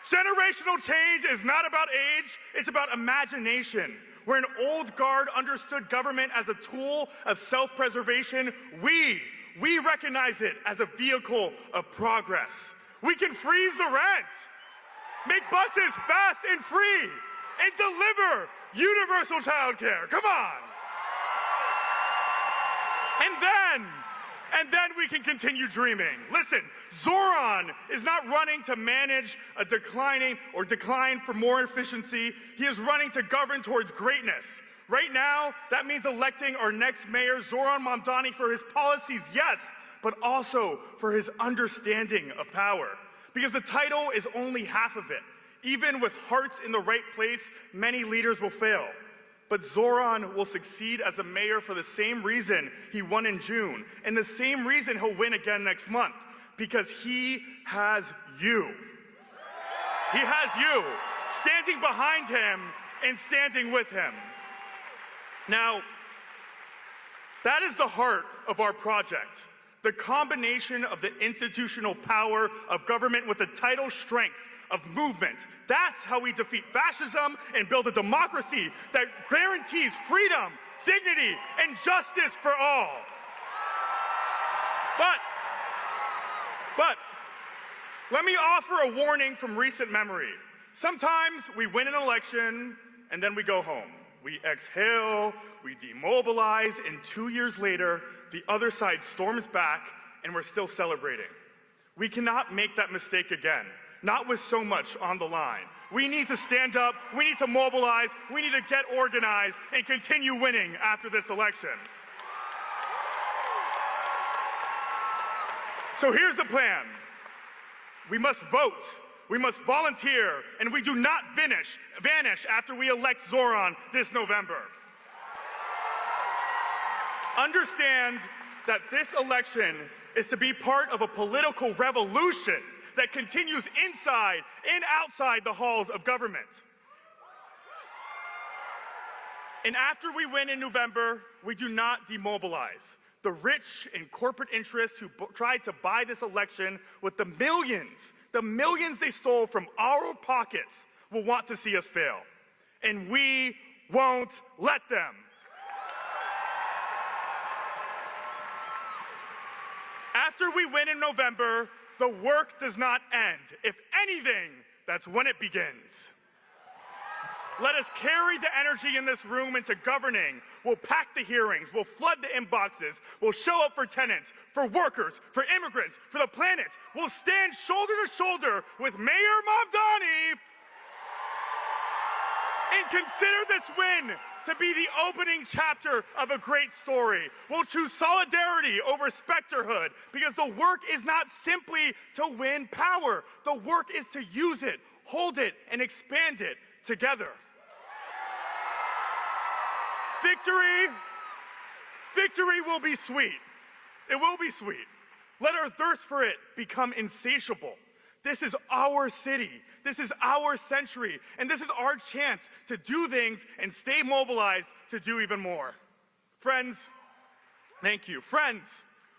Generational change is not about age, it's about imagination. Where an old guard understood government as a tool of self-preservation, we recognize it as a vehicle of progress. We can freeze the rent, make buses fast and free, and deliver universal childcare. Come on. And then we can continue dreaming. Listen, Zoran is not running to manage a decline for more efficiency. He is running to govern towards greatness. Right now, that means electing our next mayor, Zohran Mamdani, for his policies, yes, but also for his understanding of power. Because the title is only half of it. Even with hearts in the right place, many leaders will fail. But Zoran will succeed as a mayor for the same reason he won in June, and the same reason he'll win again next month, because he has you. He has you standing behind him and standing with him. Now, that is the heart of our project. The combination of the institutional power of government with the tidal strength of movement. That's how we defeat fascism and build a democracy that guarantees freedom, dignity, and justice for all. But let me offer a warning from recent memory. Sometimes we win an election and then we go home. We exhale, we demobilize, and 2 years later, the other side storms back and we're still celebrating. We cannot make that mistake again. Not with so much on the line. We need to stand up, we need to mobilize, we need to get organized and continue winning after this election. So here's the plan. We must vote, we must volunteer, and we do not vanish after we elect Zoran this November. Understand that this election is to be part of a political revolution that continues inside and outside the halls of government. And after we win in November, we do not demobilize. The rich and corporate interests who tried to buy this election with the millions they stole from our pockets will want to see us fail. And we won't let them. After we win in November, the work does not end. If anything, that's when it begins. Let us carry the energy in this room into governing. We'll pack the hearings, we'll flood the inboxes, we'll show up for tenants, for workers, for immigrants, for the planet. We'll stand shoulder to shoulder with Mayor Mamdani and consider this win to be the opening chapter of a great story. We'll choose solidarity over specterhood because the work is not simply to win power. The work is to use it, hold it, and expand it together. Victory will be sweet. It will be sweet. Let our thirst for it become insatiable. This is our city. This is our century. And this is our chance to do things and stay mobilized to do even more. Friends, thank you. Friends,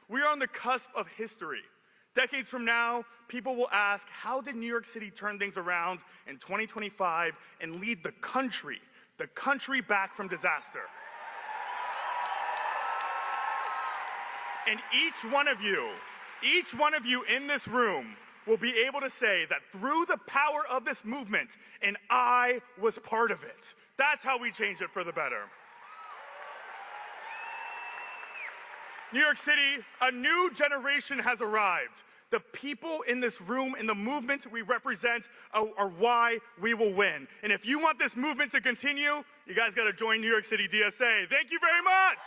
we are on the cusp of history. Decades from now, people will ask, how did New York City turn things around in 2025 and lead the country back from disaster? And each one of you in this room will be able to say that through the power of this movement, and I was part of it. That's how we change it for the better. New York City, a new generation has arrived. The people in this room and the movement we represent are why we will win. And if you want this movement to continue, you guys got to join New York City DSA. Thank you very much.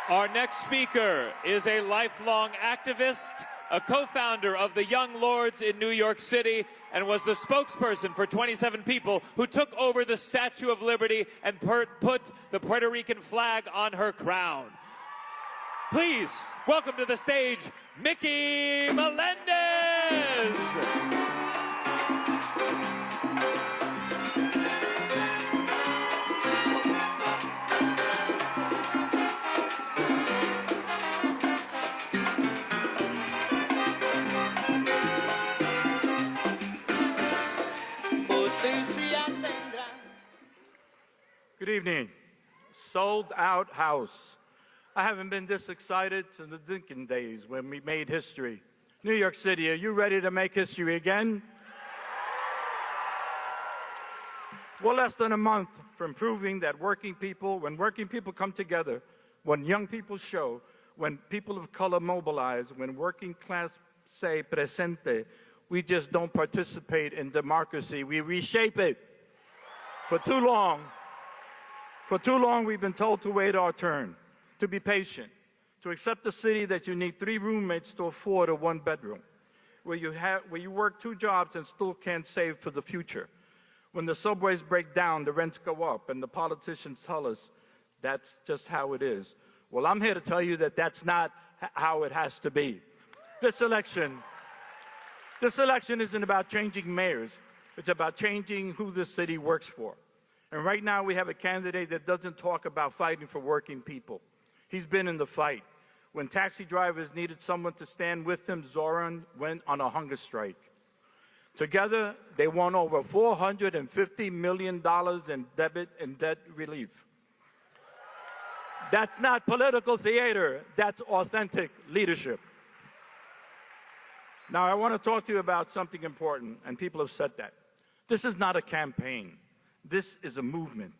Our next speaker is a lifelong activist, a co-founder of the Young Lords in New York City, and was the spokesperson for 27 people who took over the Statue of Liberty and put the Puerto Rican flag on her crown. Please welcome to the stage, Mickey Melendez. Good evening. Sold out house. I haven't been this excited since the Lincoln days when we made history. New York City, are you ready to make history again? We're less than a month from proving that when working people come together, when young people show, when people of color mobilize, when working class say presente, we just don't participate in democracy, we reshape it. For too long, we've been told to wait our turn, to be patient, to accept the city that you need 3 roommates to afford a 1-bedroom, where you work 2 jobs and still can't save for the future. When the subways break down, the rents go up, and the politicians tell us that's just how it is. Well, I'm here to tell you that that's not how it has to be. This election isn't about changing mayors. It's about changing who this city works for. And right now we have a candidate that doesn't talk about fighting for working people. He's been in the fight. When taxi drivers needed someone to stand with them, Zoran went on a hunger strike. Together, they won over $450 million in debit and debt relief. That's not political theater. That's authentic leadership. Now, I want to talk to you about something important, and people have said that. This is not a campaign. This is a movement.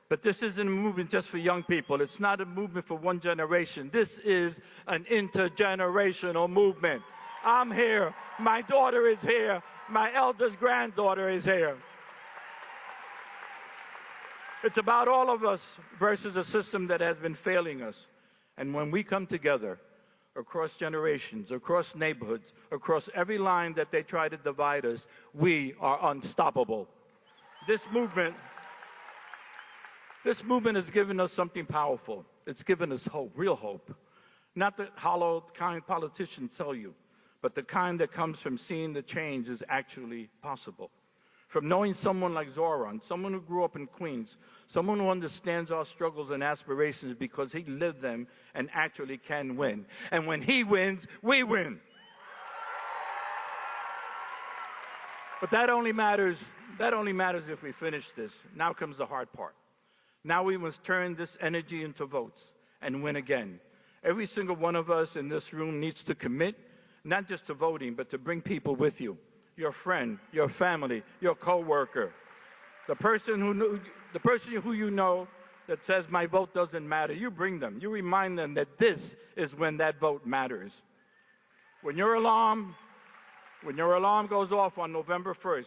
But this isn't a movement just for young people. It's not a movement for one generation. This is an intergenerational movement. I'm here. My daughter is here. My eldest granddaughter is here. It's about all of us versus a system that has been failing us. And when we come together, across generations, across neighborhoods, across every line that they try to divide us, we are unstoppable. This movement has given us something powerful. It's given us hope, real hope. Not the hollow kind politicians tell you, but the kind that comes from seeing the change is actually possible. From knowing someone like Zoran, someone who grew up in Queens, someone who understands our struggles and aspirations because he lived them and actually can win. And when he wins, we win. But that only matters if we finish this. Now comes the hard part. Now we must turn this energy into votes and win again. Every single one of us in this room needs to commit, not just to voting, but to bring people with you. Your friend, your family, your coworker, the person who you know that says my vote doesn't matter. You bring them. You remind them that this is when that vote matters. When your alarm goes off on November 1st,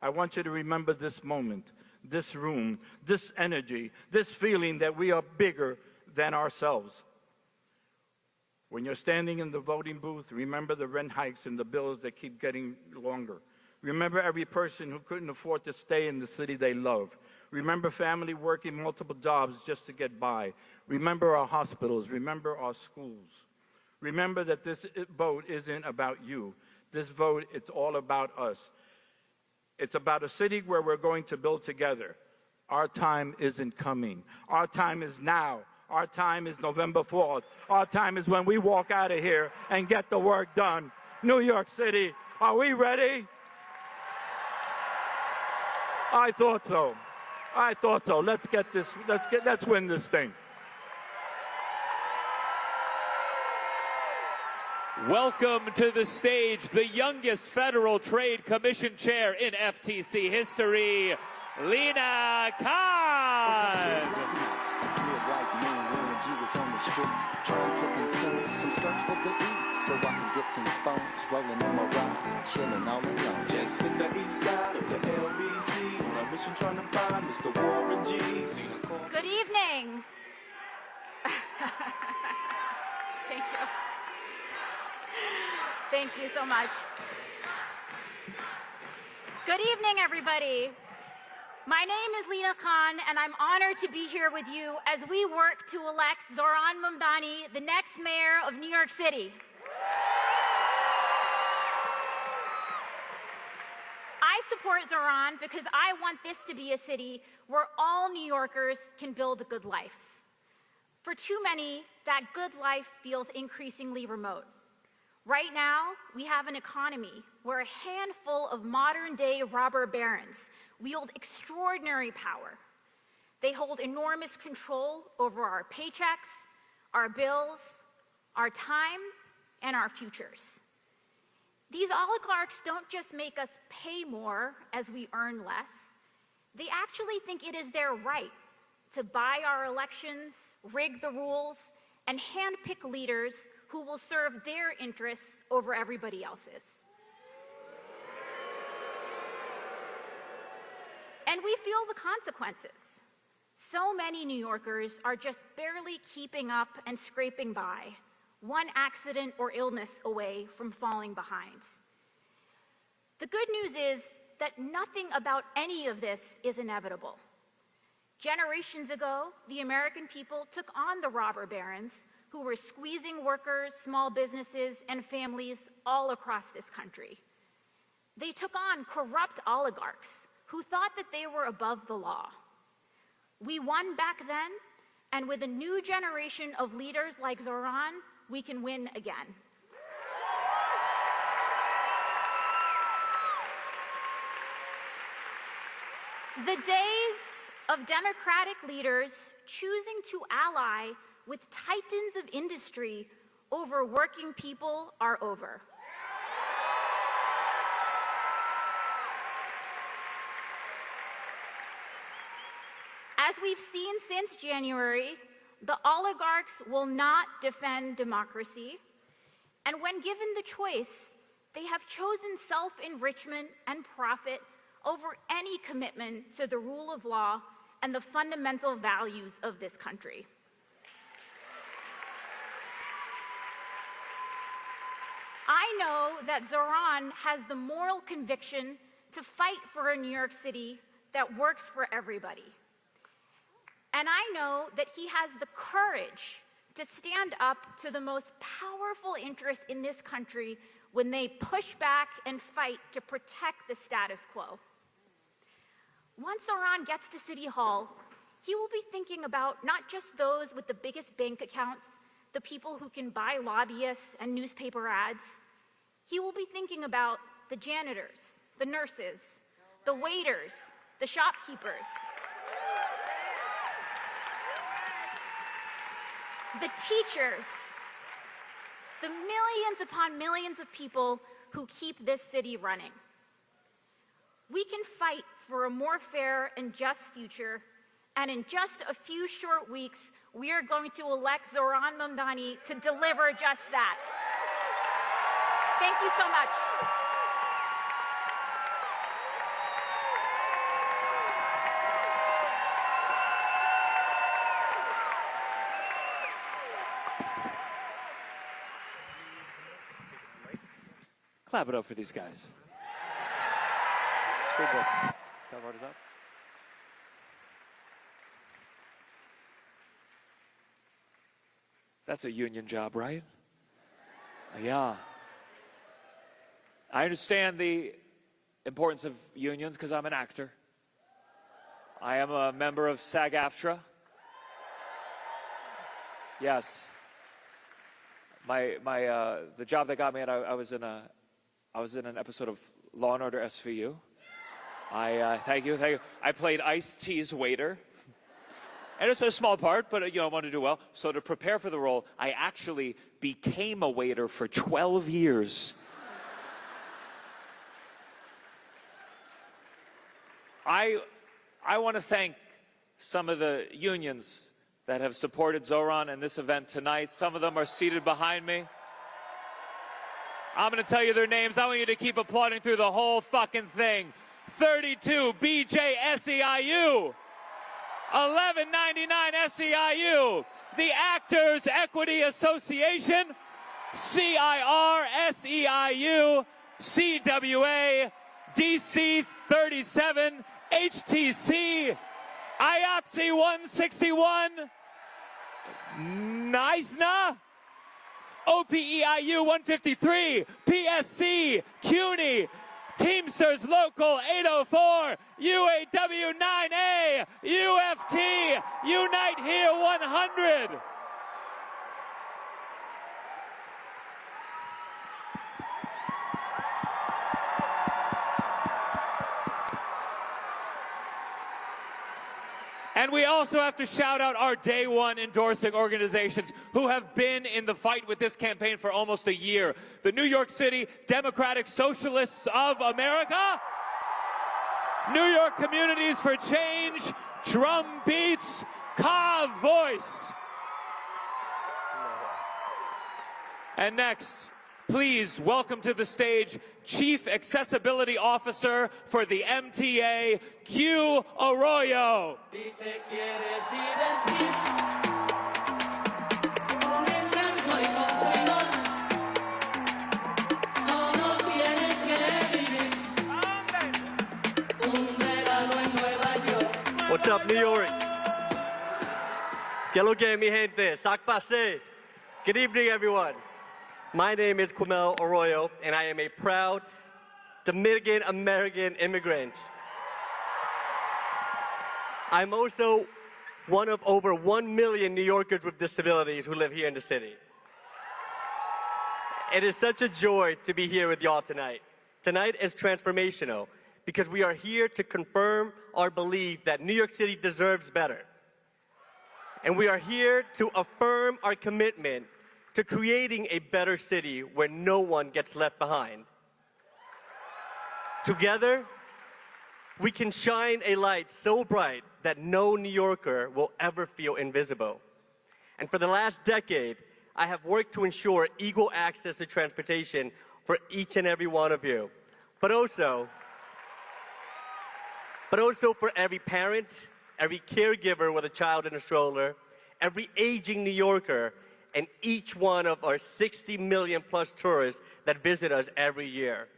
I want you to remember this moment, this room, this energy, this feeling that we are bigger than ourselves. When you're standing in the voting booth, remember the rent hikes and the bills that keep getting longer. Remember every person who couldn't afford to stay in the city they love. Remember family working multiple jobs just to get by. Remember our hospitals. Remember our schools. Remember that this vote isn't about you. This vote, it's all about us. It's about a city where we're going to build together. Our time isn't coming. Our time is now. Our time is November 4th. Our time is when we walk out of here and get the work done. New York City, are we ready? I thought so. I thought so. Let's win this thing. Welcome to the stage, the youngest Federal Trade Commission chair in FTC history, Lena Khan. On the streets, trying to consume some skirts for the E, so I can get some phones rolling in my ride, chilling all alone. Just hit the east side of the LBC on a mission trying to find Mr. Warren G. Good evening. Thank you. Thank you so much. Good evening, everybody. My name is Lena Khan, and I'm honored to be here with you as we work to elect Zohran Mamdani, the next mayor of New York City. I support Zoran because I want this to be a city where all New Yorkers can build a good life. For too many, that good life feels increasingly remote. Right now, we have an economy where a handful of modern-day robber barons wield extraordinary power. They hold enormous control over our paychecks, our bills, our time, and our futures. These oligarchs don't just make us pay more as we earn less. They actually think it is their right to buy our elections, rig the rules, and handpick leaders who will serve their interests over everybody else's. And we feel the consequences. So many New Yorkers are just barely keeping up and scraping by, one accident or illness away from falling behind. The good news is that nothing about any of this is inevitable. Generations ago, the American people took on the robber barons who were squeezing workers, small businesses, and families all across this country. They took on corrupt oligarchs who thought that they were above the law. We won back then, and with a new generation of leaders like Zoran, we can win again. The days of democratic leaders choosing to ally with titans of industry over working people are over. As we've seen since January, the oligarchs will not defend democracy, and when given the choice, they have chosen self-enrichment and profit over any commitment to the rule of law and the fundamental values of this country. I know that Zoran has the moral conviction to fight for a New York City that works for everybody. And I know that he has the courage to stand up to the most powerful interests in this country when they push back and fight to protect the status quo. Once Zoran gets to City Hall, he will be thinking about not just those with the biggest bank accounts, the people who can buy lobbyists and newspaper ads. He will be thinking about the janitors, the nurses, the waiters, the shopkeepers, the teachers, the millions upon millions of people who keep this city running. We can fight for a more fair and just future, and in just a few short weeks, we are going to elect Zohran Mamdani to deliver just that. Thank you so much. Clap it up for these guys. School board. That part is up. That's a union job, right? Yeah. I understand the importance of unions because I'm an actor. I am a member of SAG-AFTRA. Yes. The job that got me out, I was in an episode of Law and Order SVU. Thank you. I played Ice-T's waiter. And it's a small part, but I wanted to do well. So to prepare for the role, I actually became a waiter for 12 years. I want to thank some of the unions that have supported Zoran in this event tonight. Some of them are seated behind me. I'm going to tell you their names. I want you to keep applauding through the whole fucking thing. 32 BJSEIU, 1199 SEIU, the Actors Equity Association, CIR SEIU, CWA, DC 37, HTC, IATSE 161, NISNA, OPEIU 153, PSC, CUNY, Teamsters Local 804, UAW 9A, UFT, Unite Here 100. And we also have to shout out our day one endorsing organizations who have been in the fight with this campaign for almost a year. The New York City Democratic Socialists of America, New York Communities for Change, Drum Beats, Ka Voice. And next, please welcome to the stage Chief Accessibility Officer for the MTA, Q Arroyo. What's up, New York? Que lo que, mi gente? Sac passe. Good evening, everyone. My name is Quamel Arroyo, and I am a proud Dominican-American immigrant. I'm also one of over 1 million New Yorkers with disabilities who live here in the city. It is such a joy to be here with y'all tonight. Tonight is transformational because we are here to confirm our belief that New York City deserves better. And we are here to affirm our commitment to creating a better city where no one gets left behind. Together, we can shine a light so bright that no New Yorker will ever feel invisible. And for the last decade, I have worked to ensure equal access to transportation for each and every one of you, but also for every parent, every caregiver with a child in a stroller, every aging New Yorker, and each one of our 60 million plus tourists that visit us every year.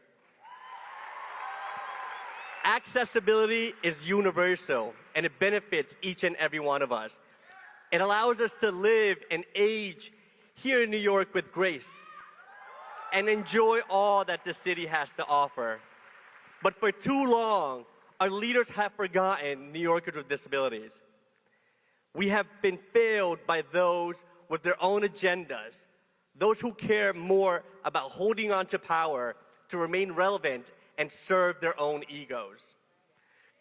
Accessibility is universal, and it benefits each and every one of us. It allows us to live and age here in New York with grace and enjoy all that the city has to offer. But for too long, our leaders have forgotten New Yorkers with disabilities. We have been failed by those with their own agendas, those who care more about holding on to power to remain relevant and serve their own egos.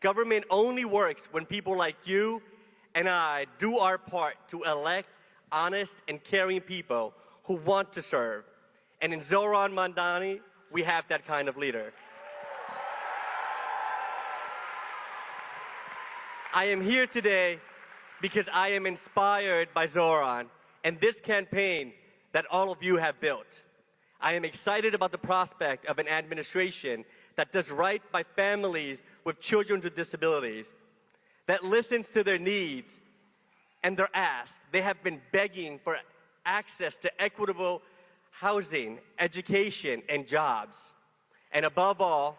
Government only works when people like you and I do our part to elect honest and caring people who want to serve. And in Zohran Mamdani, we have that kind of leader. I am here today because I am inspired by Zoran and this campaign that all of you have built. I am excited about the prospect of an administration that does right by families with children with disabilities, that listens to their needs and their asks. They have been begging for access to equitable housing, education, and jobs. And above all,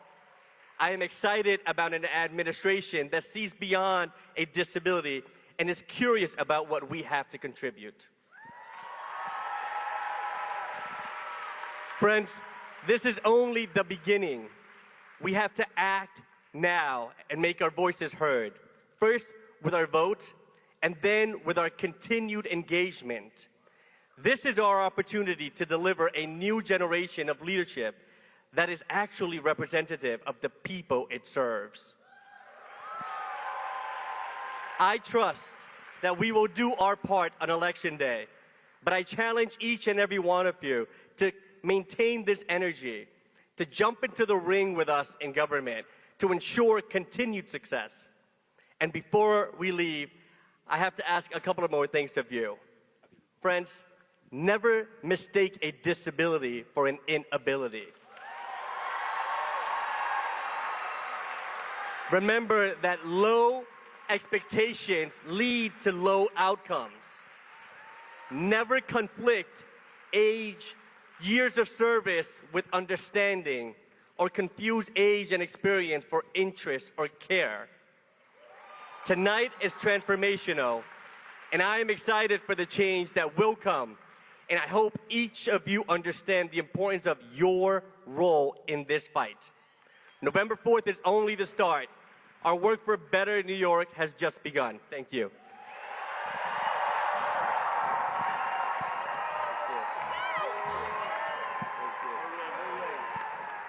I am excited about an administration that sees beyond a disability and is curious about what we have to contribute. Friends, this is only the beginning. We have to act now and make our voices heard. First, with our vote, and then with our continued engagement. This is our opportunity to deliver a new generation of leadership that is actually representative of the people it serves. I trust that we will do our part on Election Day, but I challenge each and every one of you to maintain this energy, to jump into the ring with us in government, to ensure continued success. And before we leave, I have to ask a couple of more things of you. Friends, never mistake a disability for an inability. Remember that low expectations lead to low outcomes. Never conflict age, years of service with understanding, or confuse age and experience for interest or care. Tonight is transformational, and I am excited for the change that will come. And I hope each of you understand the importance of your role in this fight. November 4th is only the start. Our work for better New York has just begun. Thank you.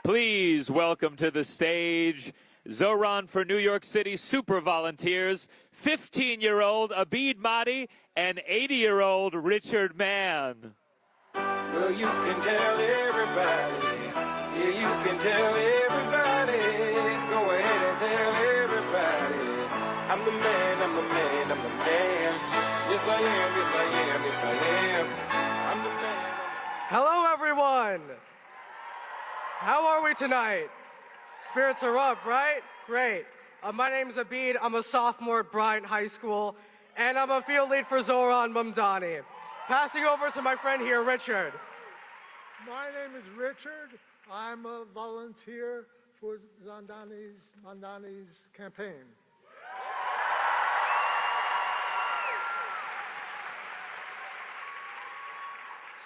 Please welcome to the stage Zoran for New York City Super Volunteers, 15-year-old Abid Mahdi and 80-year-old Richard Mann. Well, you can tell everybody. Yeah, you can tell everybody. Go ahead and tell everybody. I'm the man, I'm the man, I'm the man. Yes, I am, yes, I am, yes, I am. I'm the man. Hello, everyone. How are we tonight? Spirits are up, right? Great. My name is Abid. I'm a sophomore at Bryant High School, and I'm a field lead for Zohran Mamdani. Passing over to my friend here, Richard. My name is Richard. I'm a volunteer for Mandani's campaign.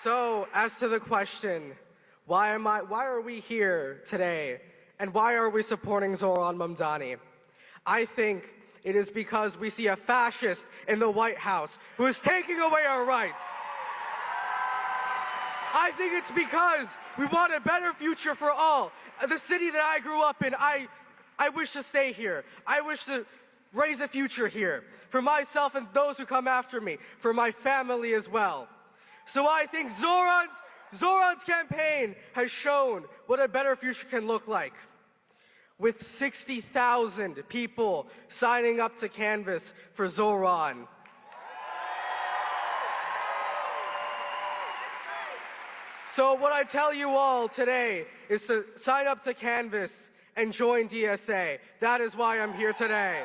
So, as to the question, why are we here today, and why are we supporting Zoran Mamdani? I think it is because we see a fascist in the White House who is taking away our rights. I think it's because we want a better future for all. The city that I grew up in, I wish to stay here. I wish to raise a future here for myself and those who come after me, for my family as well. So I think Zoran's campaign has shown what a better future can look like. With 60,000 people signing up to canvass for Zoran. So what I tell you all today is to sign up to canvass and join DSA. That is why I'm here today.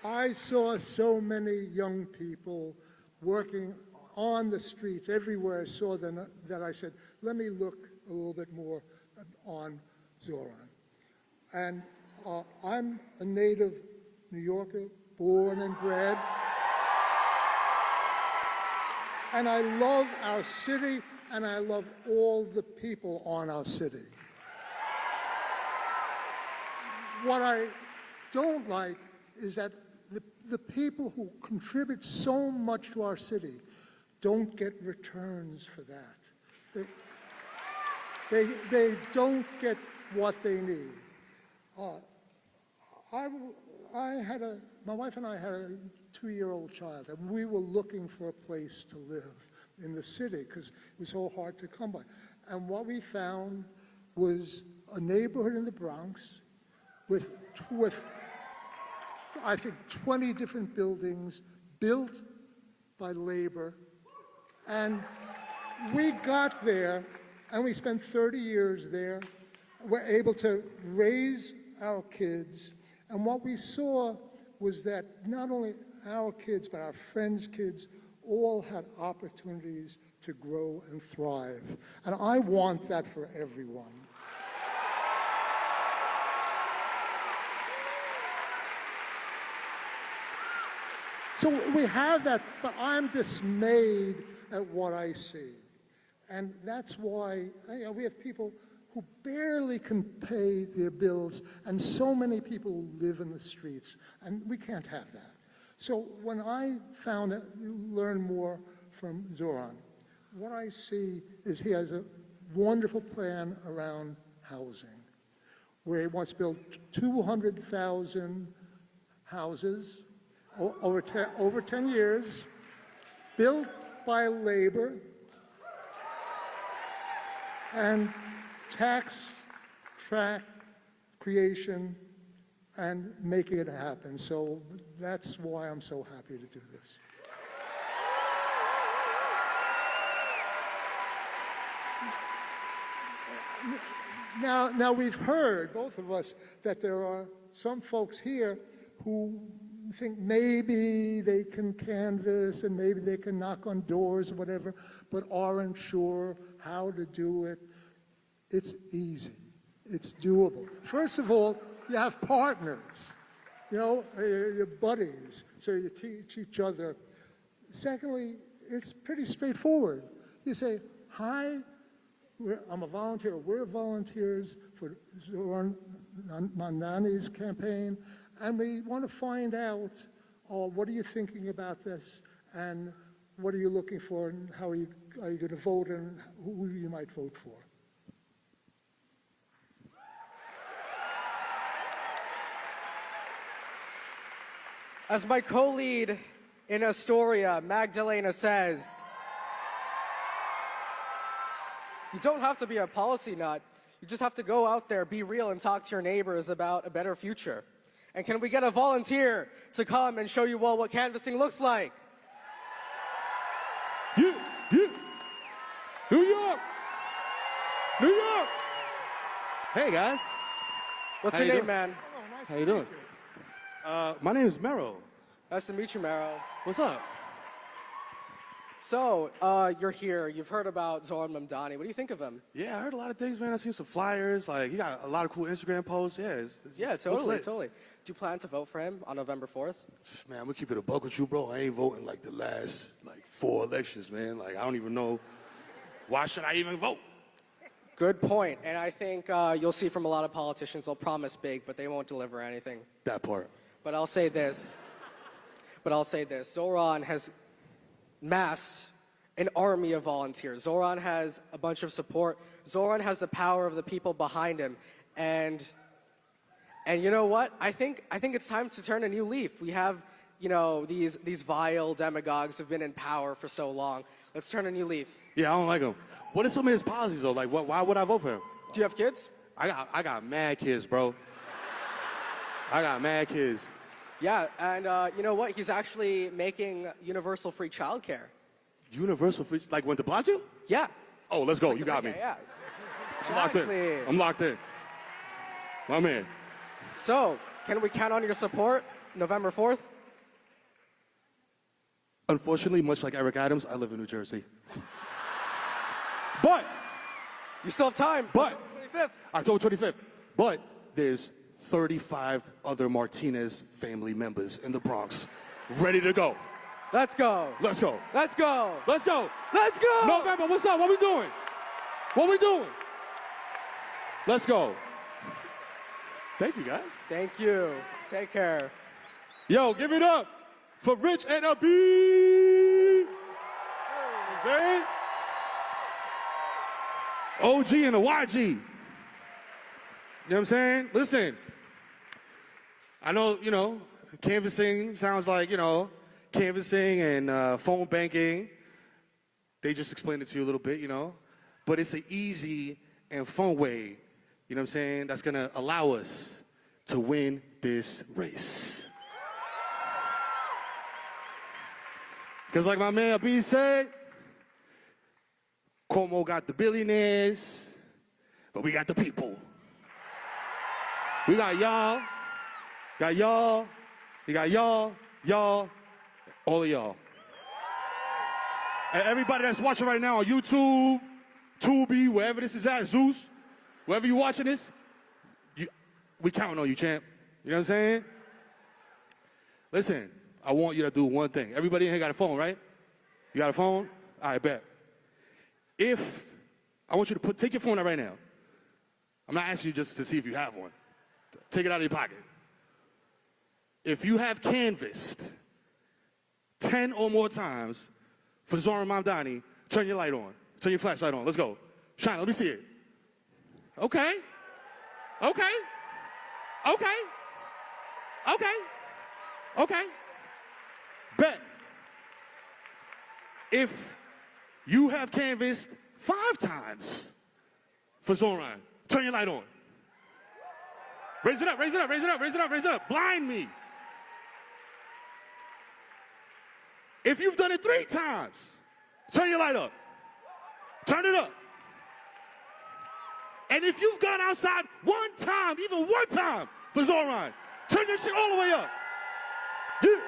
I saw so many young people working on the streets everywhere I saw them that I said, let me look a little bit more on Zoran. And I'm a native New Yorker, born and bred. And I love our city, and I love all the people on our city. What I don't like is that the people who contribute so much to our city don't get returns for that. They don't get what they need. My wife and I had a 2-year-old child, and we were looking for a place to live in the city because it was so hard to come by. And what we found was a neighborhood in the Bronx with I think 20 different buildings built by labor. And we got there, and we spent 30 years there. We're able to raise our kids. And what we saw was that not only our kids, but our friends' kids all had opportunities to grow and thrive. And I want that for everyone. So we have that, but I'm dismayed at what I see. And that's why we have people who barely can pay their bills, and so many people who live in the streets, and we can't have that. So when I learned more from Zoran, what I see is he has a wonderful plan around housing, where he wants to build 200,000 houses over 10 years, built by labor, and tax track creation and making it happen. So that's why I'm so happy to do this. Now we've heard, both of us, that there are some folks here who think maybe they can canvass and maybe they can knock on doors or whatever, but aren't sure how to do it. It's easy. It's doable. First of all, you have partners, your buddies, so you teach each other. Secondly, it's pretty straightforward. You say, hi, I'm a volunteer. We're volunteers for Zoran Mamdani's campaign, and we want to find out what are you thinking about this, and what are you looking for, and how are you going to vote, and who you might vote for. As my co-lead in Astoria, Magdalena, says, you don't have to be a policy nut. You just have to go out there, be real, and talk to your neighbors about a better future. And can we get a volunteer to come and show you all what canvassing looks like? Yeah. New York! New York! Hey, guys. What's How your you name, doing? man? How you doing? My name is Merrill. Nice to meet you, Merrill. What's up? So, you're here. You've heard about Zohran Mamdani. What do you think of him? Yeah, I heard a lot of things, man. I seen some flyers. Like, he got a lot of cool Instagram posts. Yeah, Totally. Do you plan to vote for him on November 4th? Man, I'm gonna keep it a buck with you, bro. I ain't voting like the last 4 elections, man. Like, I don't even know. Why should I even vote? Good point. And I think you'll see from a lot of politicians, they'll promise big, but they won't deliver anything. That part. But I'll say this. Zoran has massed an army of volunteers. Zoran has a bunch of support. Zoran has the power of the people behind him. And you know what? I think it's time to turn a new leaf. We have, these vile demagogues have been in power for so long. Let's turn a new leaf. Yeah, I don't like him. What are some of his policies, though? Like, why would I vote for him? Do you have kids? I got mad kids, bro. I got mad kids. Yeah, and you know what? He's actually making universal free childcare. Universal free, like when de Blasio? Yeah. Oh, let's go. You got me. Yeah. Exactly. I'm locked in. My man. So, can we count on your support November 4th? Unfortunately, much like Eric Adams, I live in New Jersey. But you still have time. But October 25th. October 25th. But there's 35 other Martinez family members in the Bronx ready to go. Let's go. Let's go. Let's go. Let's go. Let's go. November, what's up? What we doing? What we doing? Let's go. Thank you, guys. Thank you. Take care. Yo, give it up for Rich and a B. You know what I'm saying? OG and a YG. You know what I'm saying? Listen, I know, canvassing sounds like, canvassing and phone banking. They just explained it to you a little bit, but it's an easy and fun way, you know what I'm saying, that's going to allow us to win this race. Because like my man B said, Cuomo got the billionaires, but we got the people. We got y'all, you got y'all, all of y'all. And everybody that's watching right now on YouTube, Tubi, wherever this is at, Zeus, wherever you're watching this, we counting on you, champ. You know what I'm saying? Listen, I want you to do one thing. Everybody in here got a phone, right? You got a phone? I bet. I want you to take your phone out right now. I'm not asking you just to see if you have one. Take it out of your pocket. If you have canvassed 10 or more times for Zohran Mamdani, turn your light on. Turn your flashlight on. Let's go. Shine, let me see it. Okay. Okay. Okay. Okay. Okay. Bet. If you have canvassed 5 times for Zoran, turn your light on. Raise it up, raise it up, raise it up, raise it up, raise it up. Blind me. If you've done it 3 times, turn your light up. Turn it up. And if you've gone outside 1 time, even 1 time for Zoran, turn your shit all the way up. Yeah.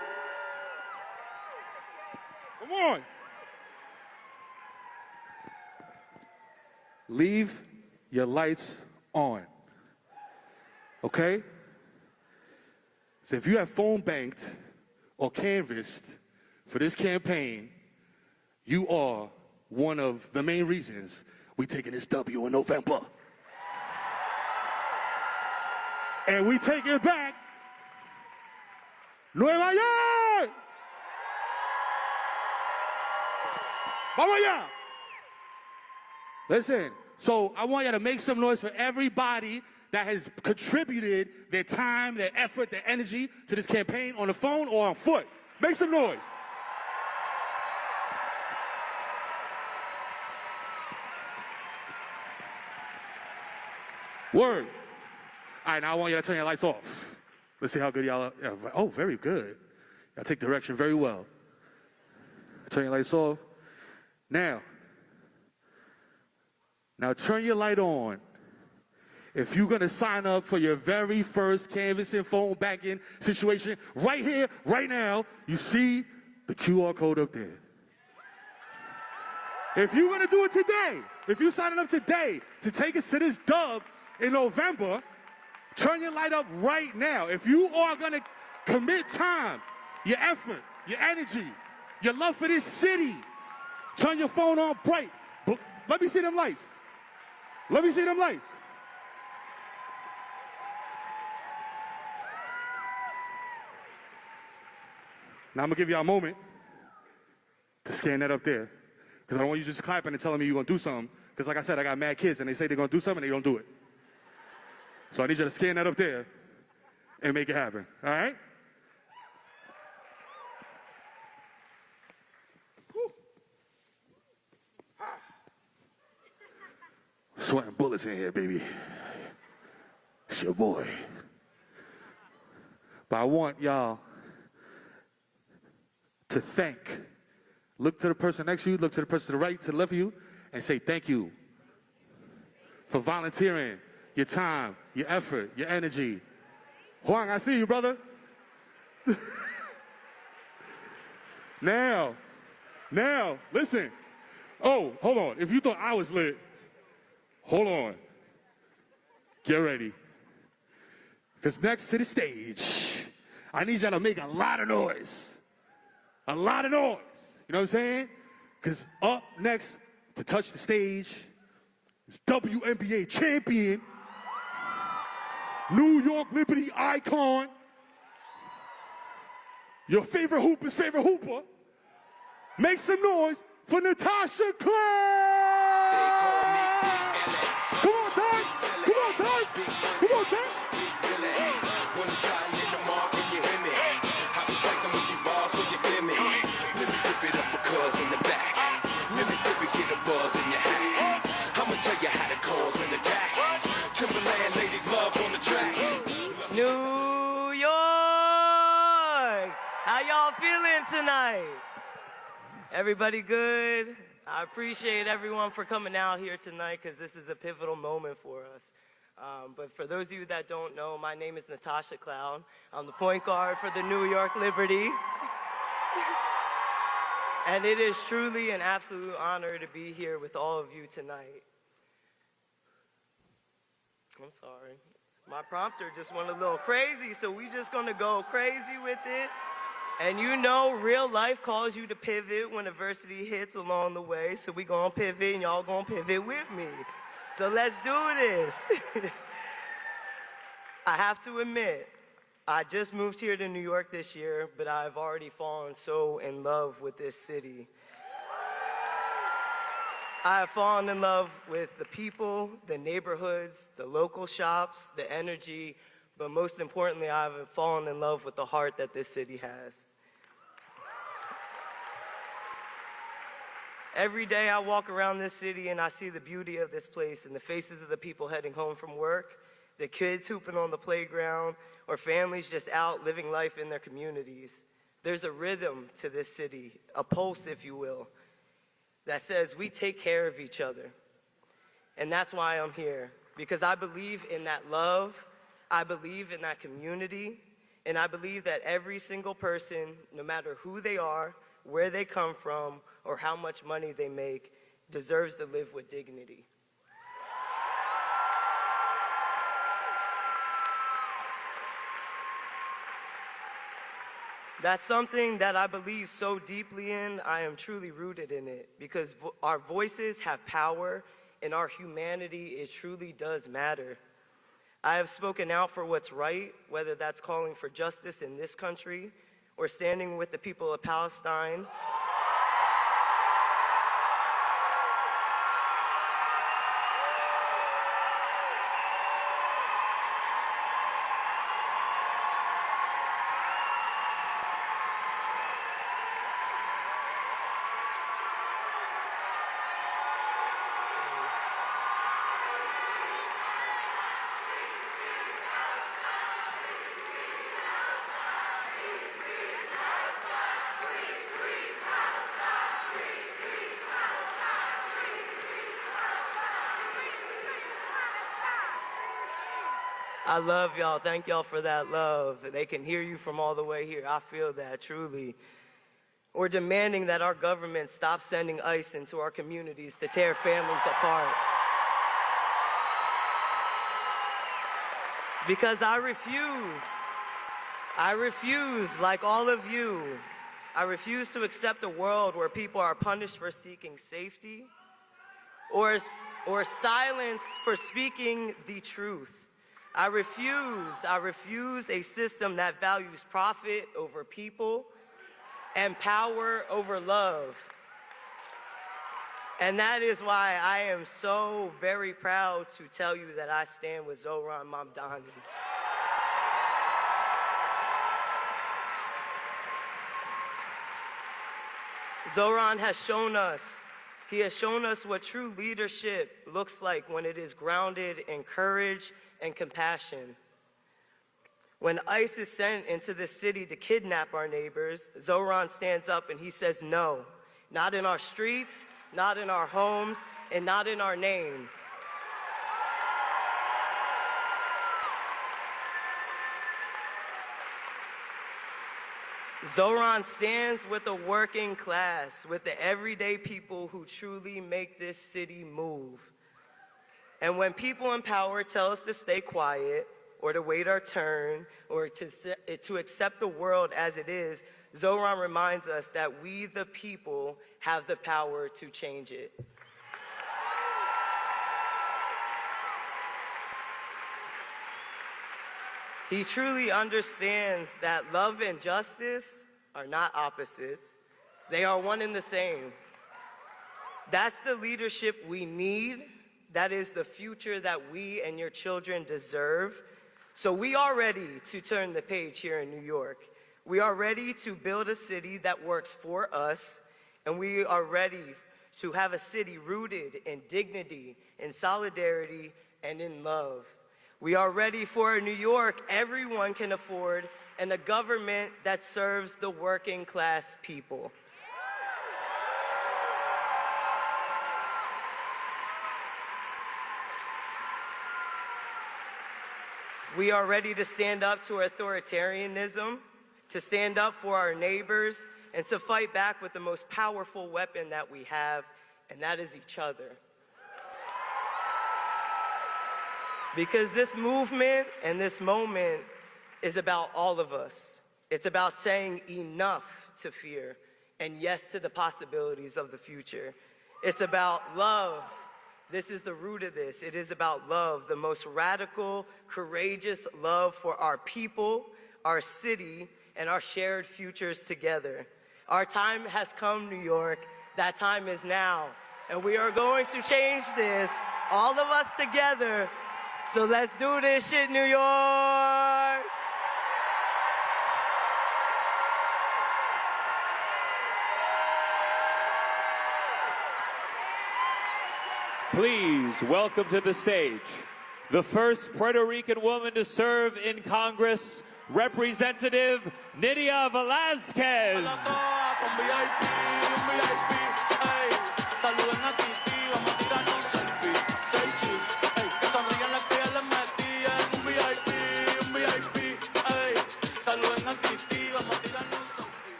Come on. Leave your lights on. Okay? So if you have phone banked or canvassed for this campaign, you are one of the main reasons we taking this W in November. And we take it back. Nueva York! Vamos allá! Listen, so I want you to make some noise for everybody that has contributed their time, their effort, their energy to this campaign on the phone or on foot. Make some noise. Word. All right, now I want you to turn your lights off. Let's see how good y'all are. Yeah, oh, very good. Y'all take direction very well. Turn your lights off. Now turn your light on. If you're going to sign up for your very first canvassing phone banking situation, right here, right now, you see the QR code up there. If you're going to do it today, if you're signing up today to take us to this dub in November, turn your light up right now. If you are going to commit time, your effort, your energy, your love for this city, turn your phone on bright. Let me see them lights. Let me see them lights. Now I'm going to give y'all a moment to scan that up there. Because I don't want you just clapping and telling me you're going to do something. Because like I said, I got mad kids and they say they're going to do something and they don't do it. So I need you to scan that up there and make it happen. All right? Sweating bullets in here, baby. It's your boy. But I want y'all to thank. Look to the person next to you, look to the person to the right, to the left of you, and say thank you for volunteering your time, your effort, your energy. Juan, I see you, brother. Now, listen. Oh, hold on. If you thought I was lit, hold on. Get ready. Because next to the stage, I need y'all to make a lot of noise. A lot of noise. You know what I'm saying? Because up next to touch the stage is WNBA champion, New York Liberty icon, your favorite hooper's favorite hooper. Make some noise for Natasha Clay! Come on, Ty! Come on, Ty! Come on, Ty! New York! How y'all feeling tonight? Everybody good? I appreciate everyone for coming out here tonight because this is a pivotal moment for us. But for those of you that don't know, my name is Natasha Cloud. I'm the point guard for the New York Liberty. And it is truly an absolute honor to be here with all of you tonight. I'm sorry. My prompter just went a little crazy, so we just gonna go crazy with it. And you know real life calls you to pivot when adversity hits along the way. So we gonna pivot and y'all gonna pivot with me. So let's do this. I have to admit, I just moved here to New York this year, but I've already fallen so in love with this city. I have fallen in love with the people, the neighborhoods, the local shops, the energy, but most importantly, I've fallen in love with the heart that this city has. Every day I walk around this city and I see the beauty of this place and the faces of the people heading home from work, the kids hooping on the playground, or families just out living life in their communities. There's a rhythm to this city, a pulse, if you will, that says we take care of each other. And that's why I'm here, because I believe in that love, I believe in that community, and I believe that every single person, no matter who they are, where they come from, or how much money they make, deserves to live with dignity. That's something that I believe so deeply in. I am truly rooted in it because our voices have power and our humanity, it truly does matter. I have spoken out for what's right, whether that's calling for justice in this country or standing with the people of Palestine. I love y'all. Thank y'all for that love. They can hear you from all the way here. I feel that, truly. Or demanding that our government stop sending ICE into our communities to tear families apart. Because I refuse, like all of you, I refuse to accept a world where people are punished for seeking safety or silenced for speaking the truth. I refuse a system that values profit over people and power over love. And that is why I am so very proud to tell you that I stand with Zohran Mamdani. Zoran has shown us, he has shown us what true leadership looks like when it is grounded in courage and compassion. When ICE is sent into the city to kidnap our neighbors, Zoran stands up and he says no, not in our streets, not in our homes, and not in our name. Zoran stands with the working class, with the everyday people who truly make this city move. And when people in power tell us to stay quiet, or to wait our turn, or to accept the world as it is, Zoran reminds us that we, the people, have the power to change it. He truly understands that love and justice are not opposites. They are one and the same. That's the leadership we need. That is the future that we and your children deserve. So we are ready to turn the page here in New York. We are ready to build a city that works for us, and we are ready to have a city rooted in dignity, in solidarity, and in love. We are ready for a New York everyone can afford and a government that serves the working class people. We are ready to stand up to authoritarianism, to stand up for our neighbors, and to fight back with the most powerful weapon that we have, and that is each other. Because this movement and this moment is about all of us. It's about saying enough to fear and yes to the possibilities of the future. It's about love. This is the root of this. It is about love, the most radical, courageous love for our people, our city, and our shared futures together. Our time has come, New York. That time is now. And we are going to change this, all of us together. So let's do this shit, New York! Please welcome to the stage the first Puerto Rican woman to serve in Congress, Representative Letitia Velasquez.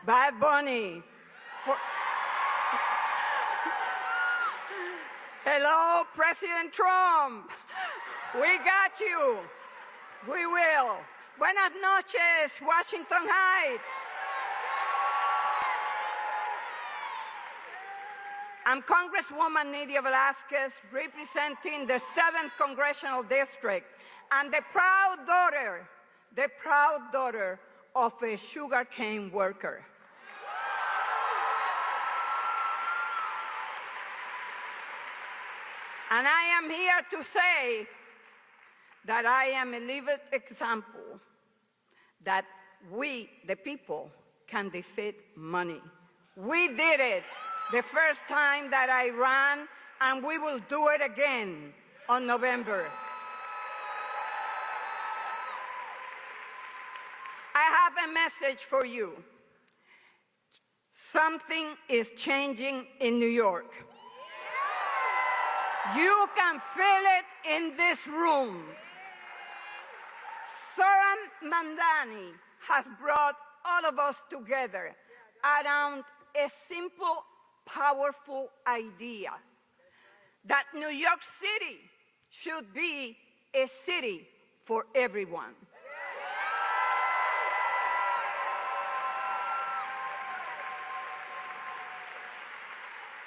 Bad Bunny. Hello, President Trump. We got you. We will. Buenas noches, Washington Heights. I'm Congresswoman Letitia Velasquez, representing the 7th Congressional District, and the proud daughter of a sugarcane worker. And I am here to say that I am a living example that we, the people, can defeat money. We did it the first time that I ran, and we will do it again on November. I have a message for you. Something is changing in New York. You can feel it in this room. Zoran Mamdani has brought all of us together around a simple, powerful idea that New York City should be a city for everyone.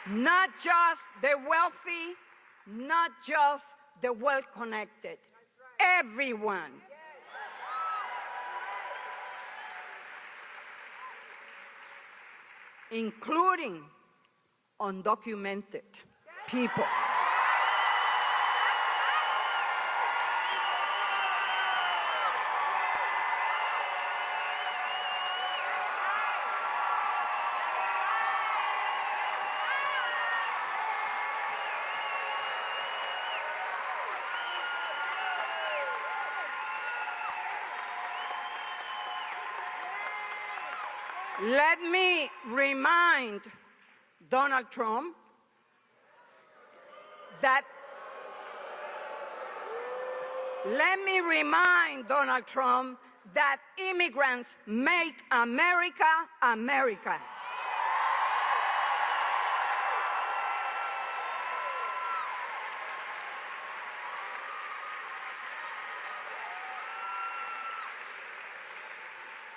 Not just the wealthy, not just the well-connected, everyone. Including undocumented people. Let me remind Donald Trump that immigrants make America America.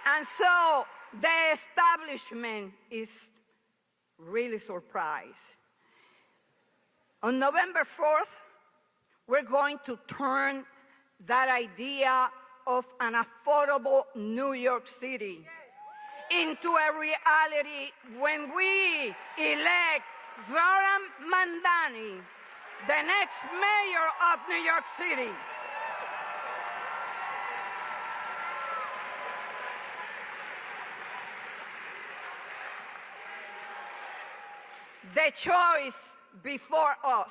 And so the establishment is really surprised. On November 4th, we're going to turn that idea of an affordable New York City into a reality when we elect Zoran Mamdani, the next mayor of New York City. The choice before us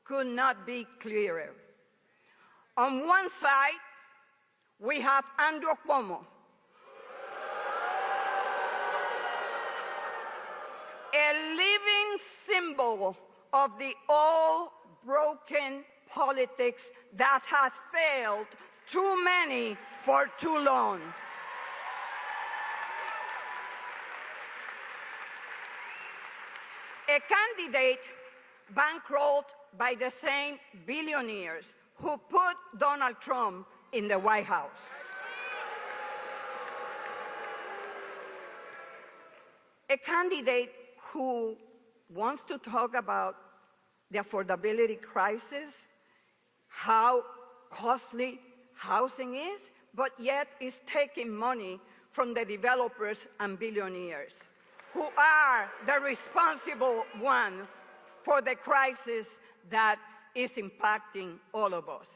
could not be clearer. On one side, we have Andrew Cuomo, a living symbol of the old broken politics that has failed too many for too long. A candidate bankrolled by the same billionaires who put Donald Trump in the White House. a candidate who wants to talk about the affordability crisis, how costly housing is, but yet is taking money from the developers and billionaires, who are the responsible one for the crisis that is impacting all of us.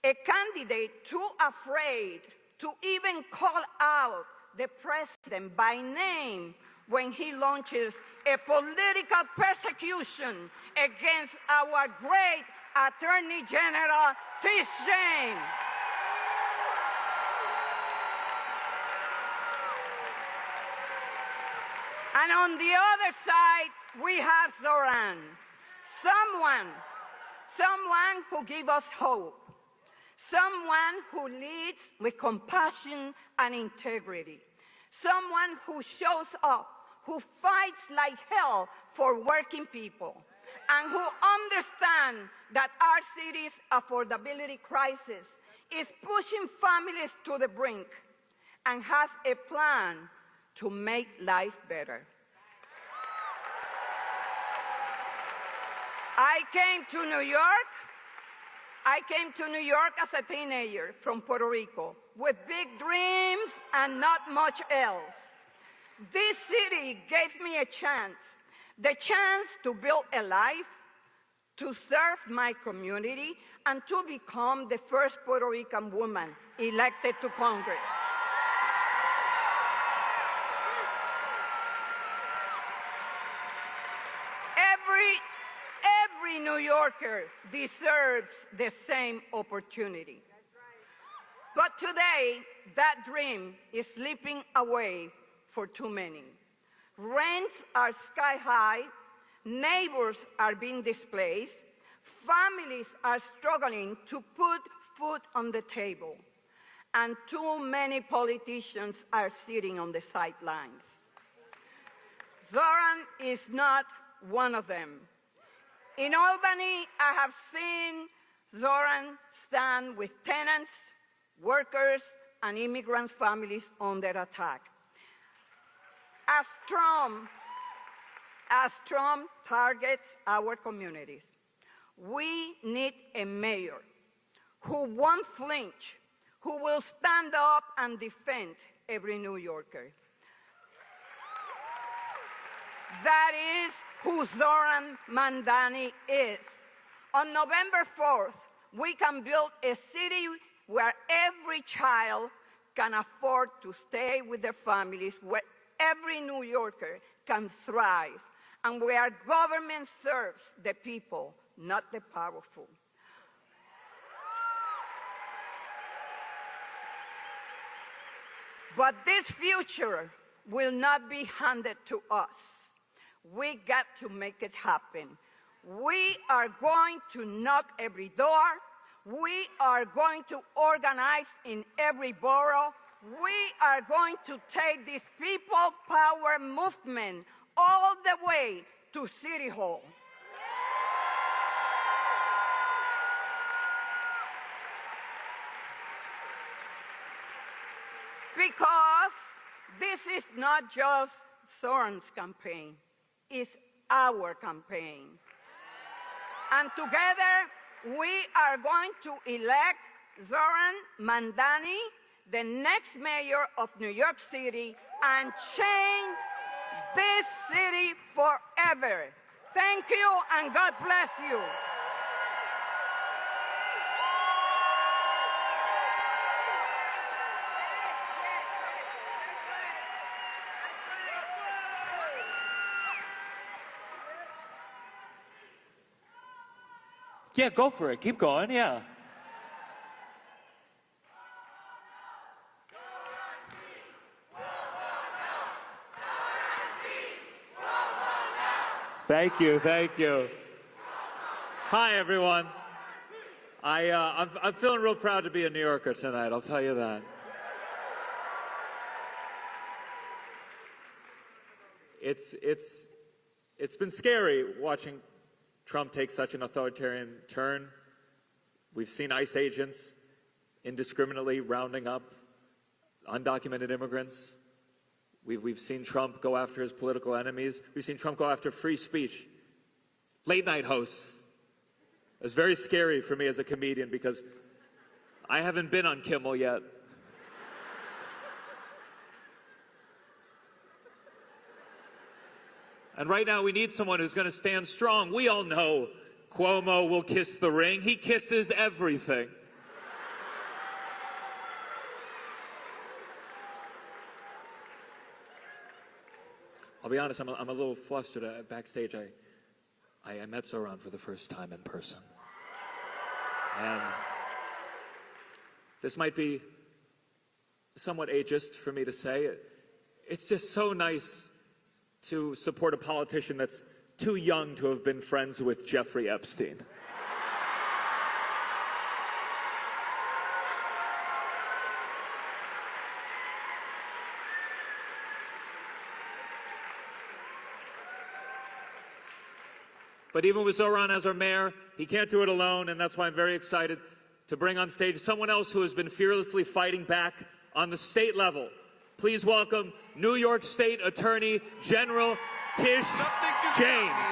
A candidate too afraid to even call out the president by name when he launches a political persecution against our great Attorney General, Tish. And on the other side, we have Zoran, someone who gives us hope, someone who leads with compassion and integrity, someone who shows up, who fights like hell for working people, and who understands that our city's affordability crisis is pushing families to the brink and has a plan to make life better. I came to New York as a teenager from Puerto Rico with big dreams and not much else. This city gave me a chance, the chance to build a life, to serve my community, and to become the first Puerto Rican woman elected to Congress. Every New Yorker deserves the same opportunity. But today, that dream is slipping away for too many. Rents are sky high, neighbors are being displaced, families are struggling to put food on the table, and too many politicians are sitting on the sidelines. Zoran is not one of them. In Albany, I have seen Zoran stand with tenants, workers, and immigrant families under attack. As Trump targets our communities, we need a mayor who won't flinch, who will stand up and defend every New Yorker. That is who Zohran Mamdani is. On November 4th, we can build a city where every child can afford to stay with their families, where every New Yorker can thrive, and where government serves the people, not the powerful. But this future will not be handed to us. We got to make it happen. We are going to knock every door. We are going to organize in every borough. We are going to take this people power movement all the way to City Hall. Because this is not just Zoran's campaign. Is our campaign. And together, we are going to elect Zoran Mamdani, the next mayor of New York City, and change this city forever. Thank you, and God bless you. Yeah, go for it. Keep going, yeah. Thank you, thank you. Hi, everyone. I'm feeling real proud to be a New Yorker tonight, I'll tell you that. It's been scary watching Trump take such an authoritarian turn. We've seen ICE agents indiscriminately rounding up undocumented immigrants. We've seen Trump go after his political enemies. We've seen Trump go after free speech. Late night hosts. It's very scary for me as a comedian because I haven't been on Kimmel yet. And right now we need someone who's going to stand strong. We all know Cuomo will kiss the ring. He kisses everything. I'll be honest, I'm a little flustered. Backstage, I met Zoran for the first time in person. And this might be somewhat ageist for me to say. It's just so nice to support a politician that's too young to have been friends with Jeffrey Epstein. But even with Zoran as our mayor, he can't do it alone, and that's why I'm very excited to bring on stage someone else who has been fearlessly fighting back on the state level. Please welcome New York State Attorney General Tish James.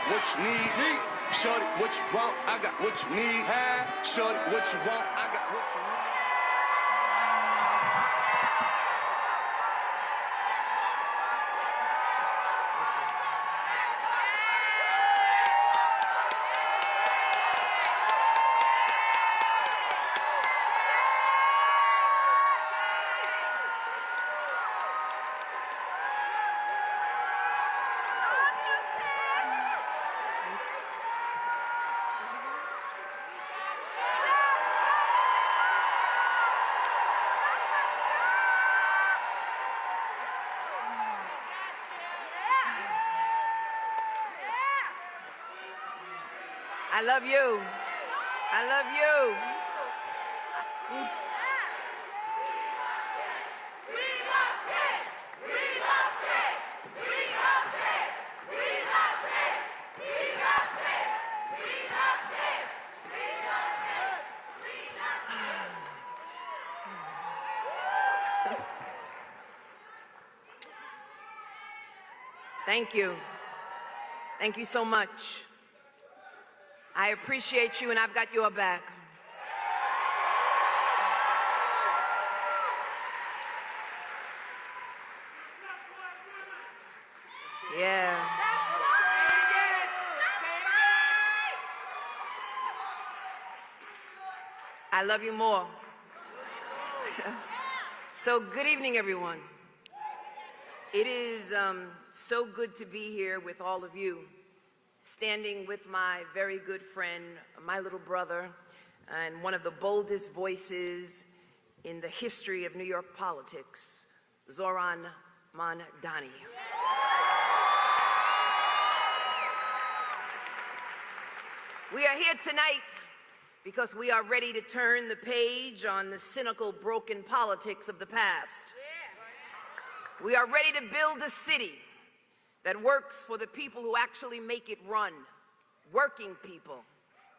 What you need, shorty, what you want, I got what you need, shorty, what you want, I got what you need. I love you. I love you. Thank you. Thank you so much. I appreciate you, and I've got your back. Yeah. I love you more. So good evening, everyone. It is so good to be here with all of you, standing with my very good friend, my little brother, and one of the boldest voices in the history of New York politics, Zohran Mamdani. We are here tonight because we are ready to turn the page on the cynical, broken politics of the past. We are ready to build a city that works for the people who actually make it run. Working people,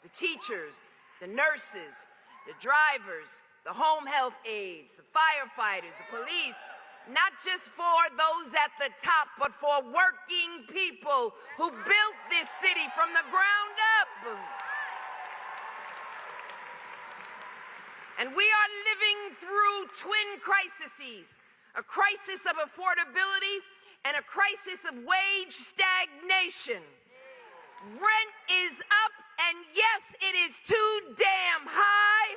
the teachers, the nurses, the drivers, the home health aides, the firefighters, the police, not just for those at the top, but for working people who built this city from the ground up. And we are living through twin crises, a crisis of affordability and a crisis of wage stagnation. Rent is up, and yes, it is too damn high.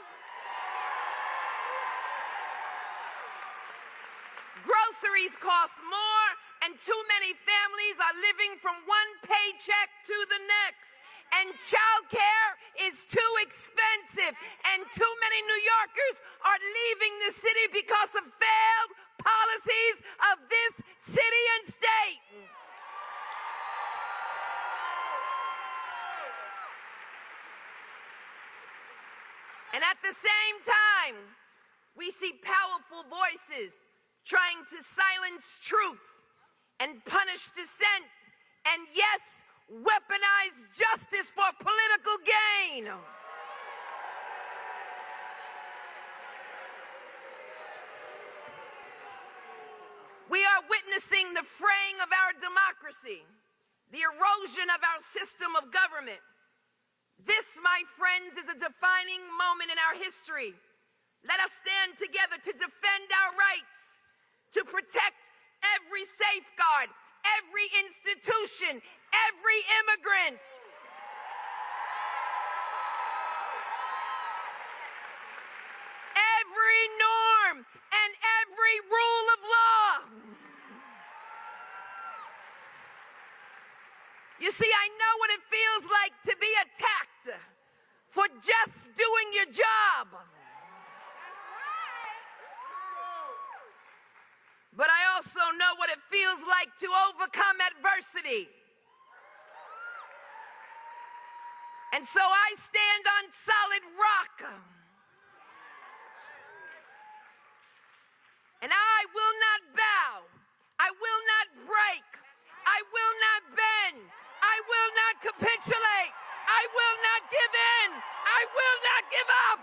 Groceries cost more, and too many families are living from one paycheck to the next. And childcare is too expensive, and too many New Yorkers are leaving the city because of failed policies of this city and state. And at the same time, we see powerful voices trying to silence truth and punish dissent, and yes, weaponize justice for political gain. We are witnessing the fraying of our democracy, the erosion of our system of government. This, my friends, is a defining moment in our history. Let us stand together to defend our rights, to protect every safeguard, every institution, every immigrant. Every norm and every rule of law. You see, I know what it feels like to be attacked for just doing your job. But I also know what it feels like to overcome adversity. And so I stand on solid rock. And I will not bow. I will not break. I will not bend. I will not capitulate. I will not give in. I will not give up.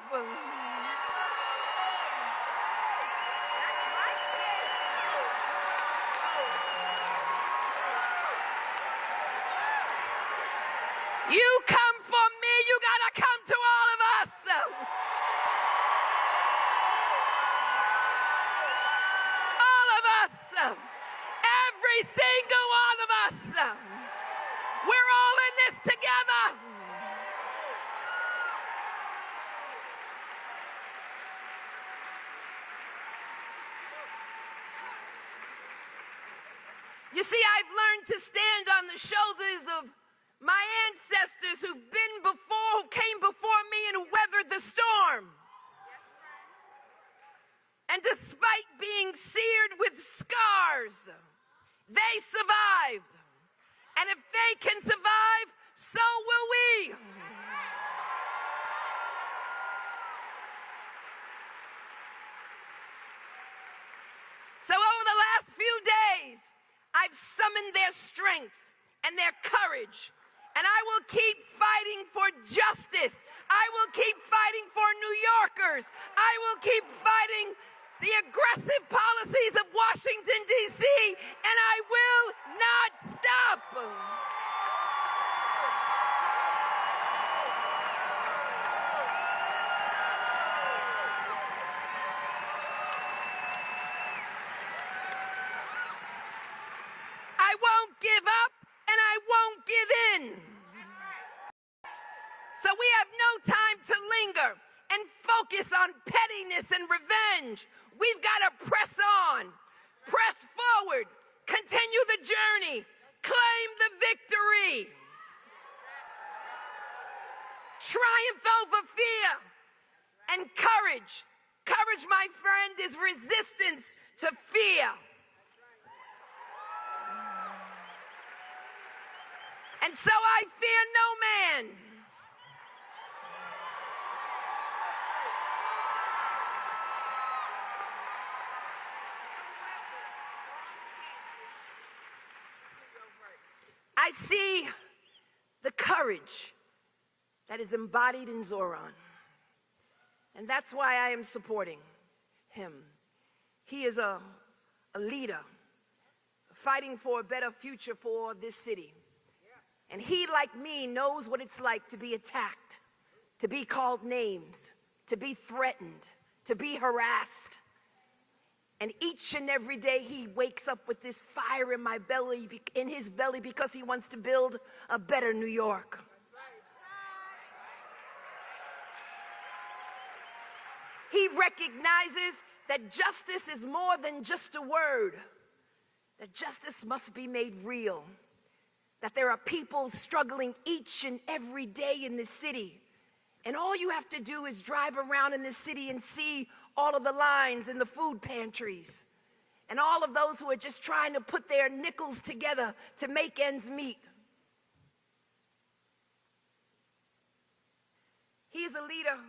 You come for me, you gotta come to all of us. All of us. Every single one of us. We're all in this together. You see, I've learned to stand on the shoulders of my ancestors who came before me and weathered the storm. And despite being seared with scars, they survived. And if they can survive, so will we. So over the last few days, I've summoned their strength and their courage. And I will keep fighting for justice. I will keep fighting for New Yorkers. I will keep fighting the aggressive policies of Washington, D.C., and I will not stop. I won't give up. And I won't give in. So we have no time to linger and focus on pettiness and revenge. We've got to press on, press forward, continue the journey, claim the victory. Triumph over fear and courage. Courage, my friend, is resistance to fear. And so I fear no man. I see the courage that is embodied in Zoran. And that's why I am supporting him. He is a leader fighting for a better future for this city. And he, like me, knows what it's like to be attacked, to be called names, to be threatened, to be harassed. And each and every day he wakes up with this fire in his belly because he wants to build a better New York. He recognizes that justice is more than just a word, that justice must be made real. That there are people struggling each and every day in this city. And all you have to do is drive around in this city and see all of the lines in the food pantries. And all of those who are just trying to put their nickels together to make ends meet. He is a leader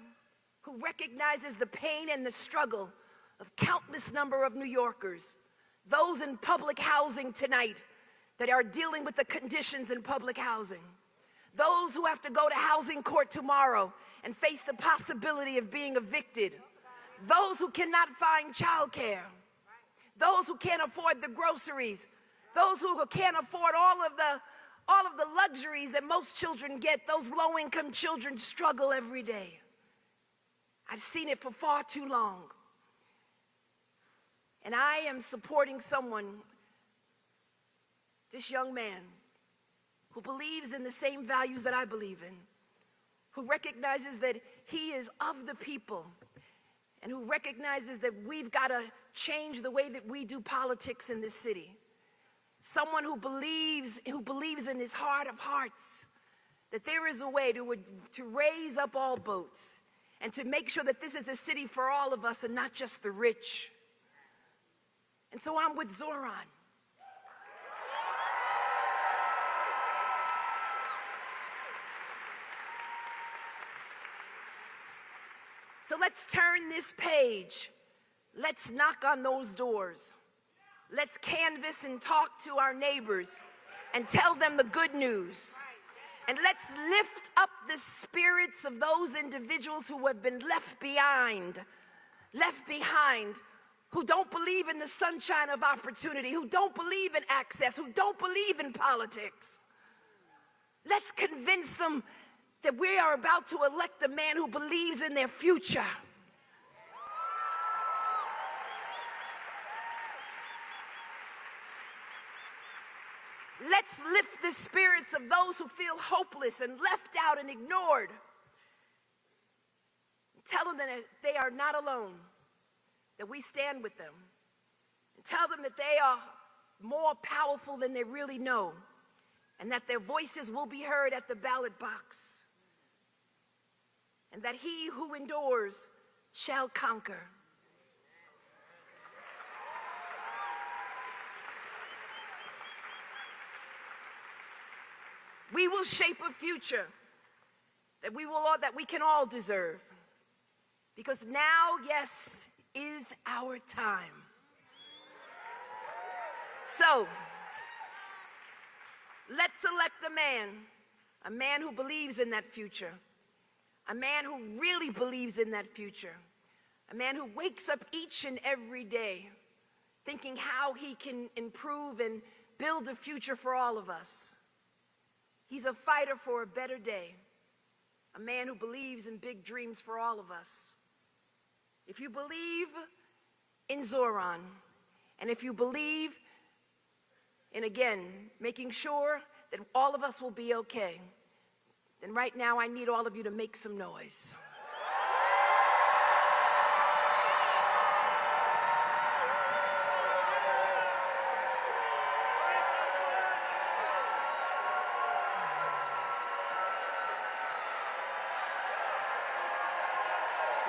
who recognizes the pain and the struggle of countless number of New Yorkers, those in public housing tonight that are dealing with the conditions in public housing, those who have to go to housing court tomorrow and face the possibility of being evicted, those who cannot find childcare, those who can't afford the groceries, those who can't afford all of the luxuries that most children get. Those low-income children struggle every day. I've seen it for far too long. And I am supporting someone, this young man, who believes in the same values that I believe in, who recognizes that he is of the people, and who recognizes that we've got to change the way that we do politics in this city. Someone who believes in his heart of hearts that there is a way to raise up all boats and to make sure that this is a city for all of us and not just the rich. And so I'm with Zoran. So let's turn this page. Let's knock on those doors. Let's canvass and talk to our neighbors and tell them the good news. And let's lift up the spirits of those individuals who have been left behind, who don't believe in the sunshine of opportunity, who don't believe in access, who don't believe in politics. Let's convince them that we are about to elect a man who believes in their future. Let's lift the spirits of those who feel hopeless and left out and ignored. Tell them that they are not alone, that we stand with them. And tell them that they are more powerful than they really know, and that their voices will be heard at the ballot box. And that he who endures shall conquer. We will shape a future that we can all deserve. Because now, yes, is our time. So, let's elect a man who believes in that future, a man who really believes in that future, a man who wakes up each and every day thinking how he can improve and build a future for all of us. He's a fighter for a better day, a man who believes in big dreams for all of us. If you believe in Zoran, and if you believe in, again, making sure that all of us will be okay, then right now I need all of you to make some noise.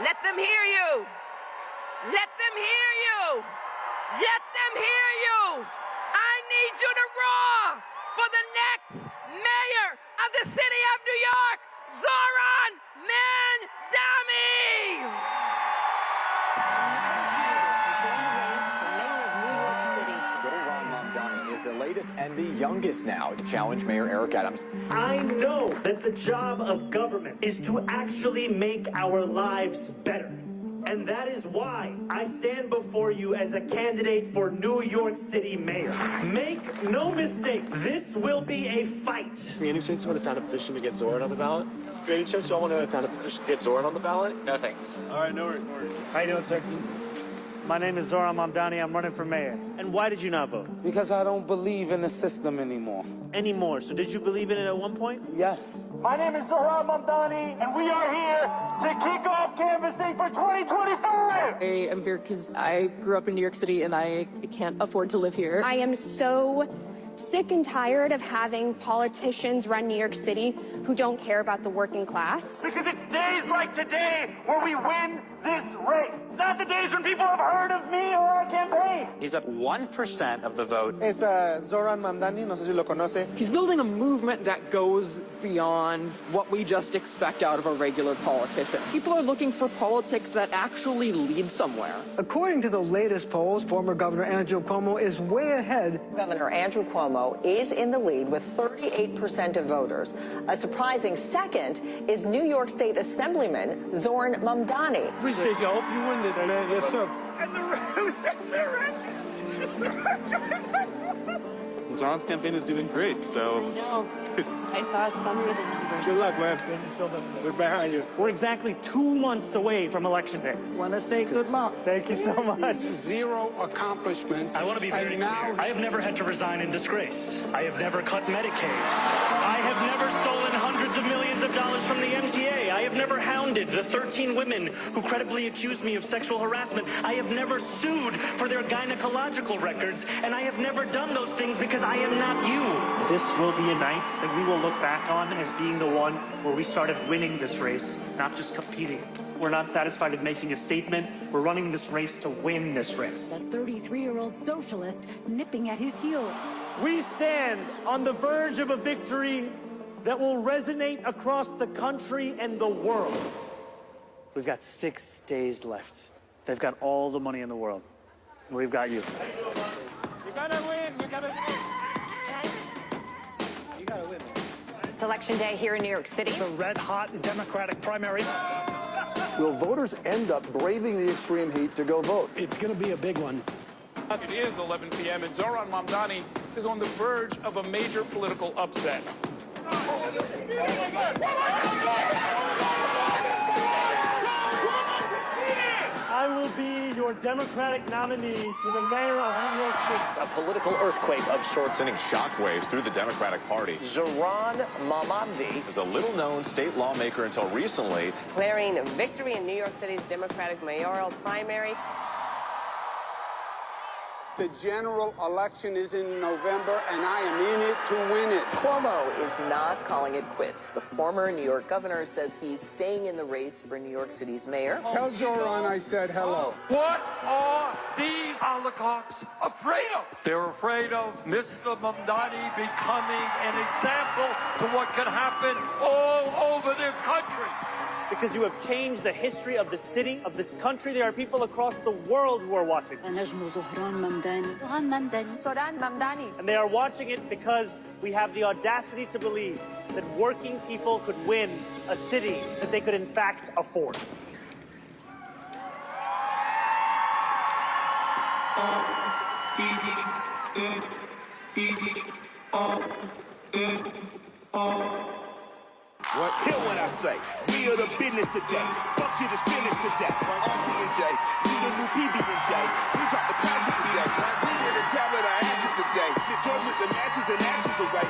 Let them hear you. Let them hear you. Let them hear you. I need you to roar for the next mayor of the city of New York, Zoran Mamdani. Zohran Mamdani is the latest and the youngest now to challenge Mayor Eric Adams. I know that the job of government is to actually make our lives better. And that is why I stand before you as a candidate for New York City mayor. Make no mistake, this will be a fight. Any chance you want to sign a petition to get Zoran on the ballot? Any chance y'all want to sign a petition to get Zoran on the ballot? No thanks. All right, no worries, no worries. How you doing, sir? My name is Zohran Mamdani. I'm running for mayor. And why did you not vote? Because I don't believe in the system anymore. Anymore. So did you believe in it at one point? Yes. My name is Zohran Mamdani, and we are here to kick off canvassing for 2025! I am here because I grew up in New York City and I can't afford to live here. I am so sick and tired of having politicians run New York City who don't care about the working class. Because it's days like today where we win this race. It's not the days when people have heard of me or our campaign. He's at 1% of the vote. Es Zohran Mamdani, no sé si lo conoce. He's building a movement that goes beyond what we just expect out of a regular politician. People are looking for politics that actually lead somewhere. According to the latest polls, former Governor Andrew Cuomo is way ahead. Governor Andrew Cuomo is in the lead with 38% of voters. A surprising second is New York State Assemblyman Zoran Mamdani. Appreciate you. I hope you win this, man. Yes, sir. And who says they're rich? Zoran's campaign is doing great, so. I know. I saw his fundraising numbers. Good luck, man. We're behind you. We're exactly 2 months away from Election Day. Want to say good luck. Thank you so much. 0 accomplishments. I want to be very clear. I have never had to resign in disgrace. I have never cut Medicaid. I have never stolen hundreds of millions of dollars from the MTA. I have never hounded the 13 women who credibly accused me of sexual harassment. I have never sued for their gynecological records, and I have never done those things because I am not you. This will be a night that we will look back on as being the one where we started winning this race, not just competing. We're not satisfied with making a statement. We're running this race to win this race. That 33-year-old socialist nipping at his heels. We stand on the verge of a victory that will resonate across the country and the world. We've got 6 days left. They've got all the money in the world. We've got you. You gotta win. You gotta win. You gotta win. It's Election Day here in New York City. The red-hot Democratic primary. Will voters end up braving the extreme heat to go vote? It's going to be a big one. It is 11 p.m. and Zohran Mamdani is on the verge of a major political upset. I will be your Democratic nominee for the mayor of New York City. A political earthquake of sorts sending shockwaves through the Democratic Party. Zohran Mamdani is a little-known state lawmaker until recently. declaring victory in New York City's Democratic mayoral primary. The general election is in November, and I am in it to win it. Cuomo is not calling it quits. The former New York governor says he's staying in the race for New York City's mayor. Tell Zoran I said hello. What are these oligarchs afraid of? They're afraid of Mr. Mandani becoming an example to what can happen all over this country. Because you have changed the history of the city, of this country. There are people across the world who are watching. Zohran Mamdani. And they are watching it because we have the audacity to believe that working people could win a city that they could in fact afford. What? Hear what I say. We are the business today. Fuck shit is finished today. RT&J, need a new PB&J. We drop the classic today. We with a tablet of ashes today. The choice with the masses and ashes away.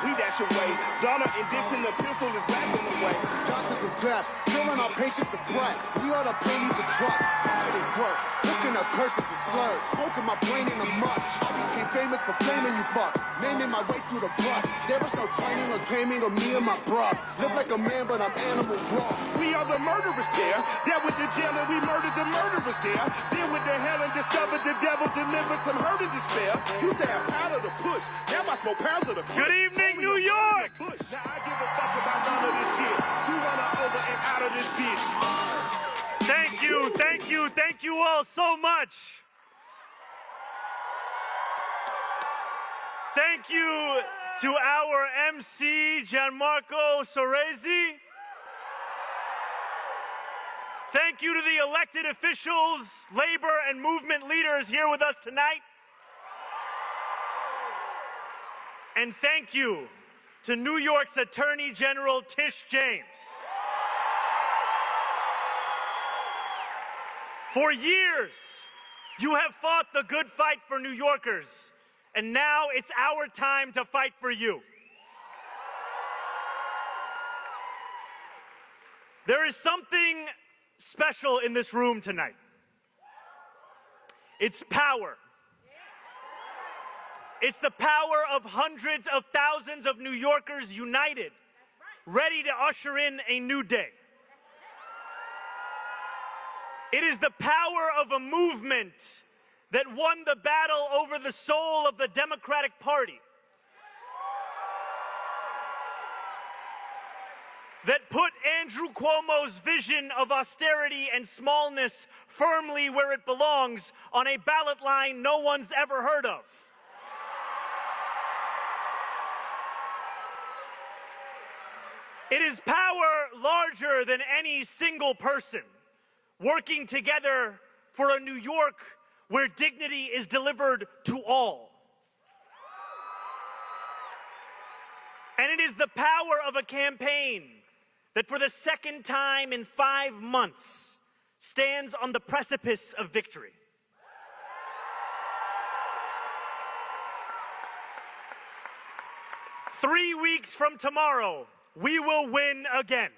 We dash away. Donner and Dixon, the pistol is blasting away. Doctors of death, killing our patients of breath. We are the pain we can trust. Trying to work, looking up curses and slurs. Smoking my brain in the mush. I became famous for blaming you fuck. Naming my way through the brush. There was no training or taming of me and my bruh. Live like a man, but I'm animal raw. We are the murderers there. Dealt with the jail and we murdered the murderers there. Then went to hell and discovered the devil delivered some hurt and despair. Used to have power to push. Now I smoke pounds of the push. Good evening, New York! Now I give a fuck about none of this shit. She run her over and out of this bitch. Thank you, thank you, thank you all so much. Thank you to our MC, Gianmarco Soresi. Thank you to the elected officials, labor and movement leaders here with us tonight. And thank you to New York's Attorney General Tish James. For years, you have fought the good fight for New Yorkers. And now it's our time to fight for you. There is something special in this room tonight. It's power. It's the power of hundreds of thousands of New Yorkers united, ready to usher in a new day. It is the power of a movement that won the battle over the soul of the Democratic Party, that put Andrew Cuomo's vision of austerity and smallness firmly where it belongs on a ballot line no one's ever heard of. It is power larger than any single person, working together for a New York where dignity is delivered to all. And it is the power of a campaign that for the second time in 5 months stands on the precipice of victory. Three weeks from tomorrow, we will win again.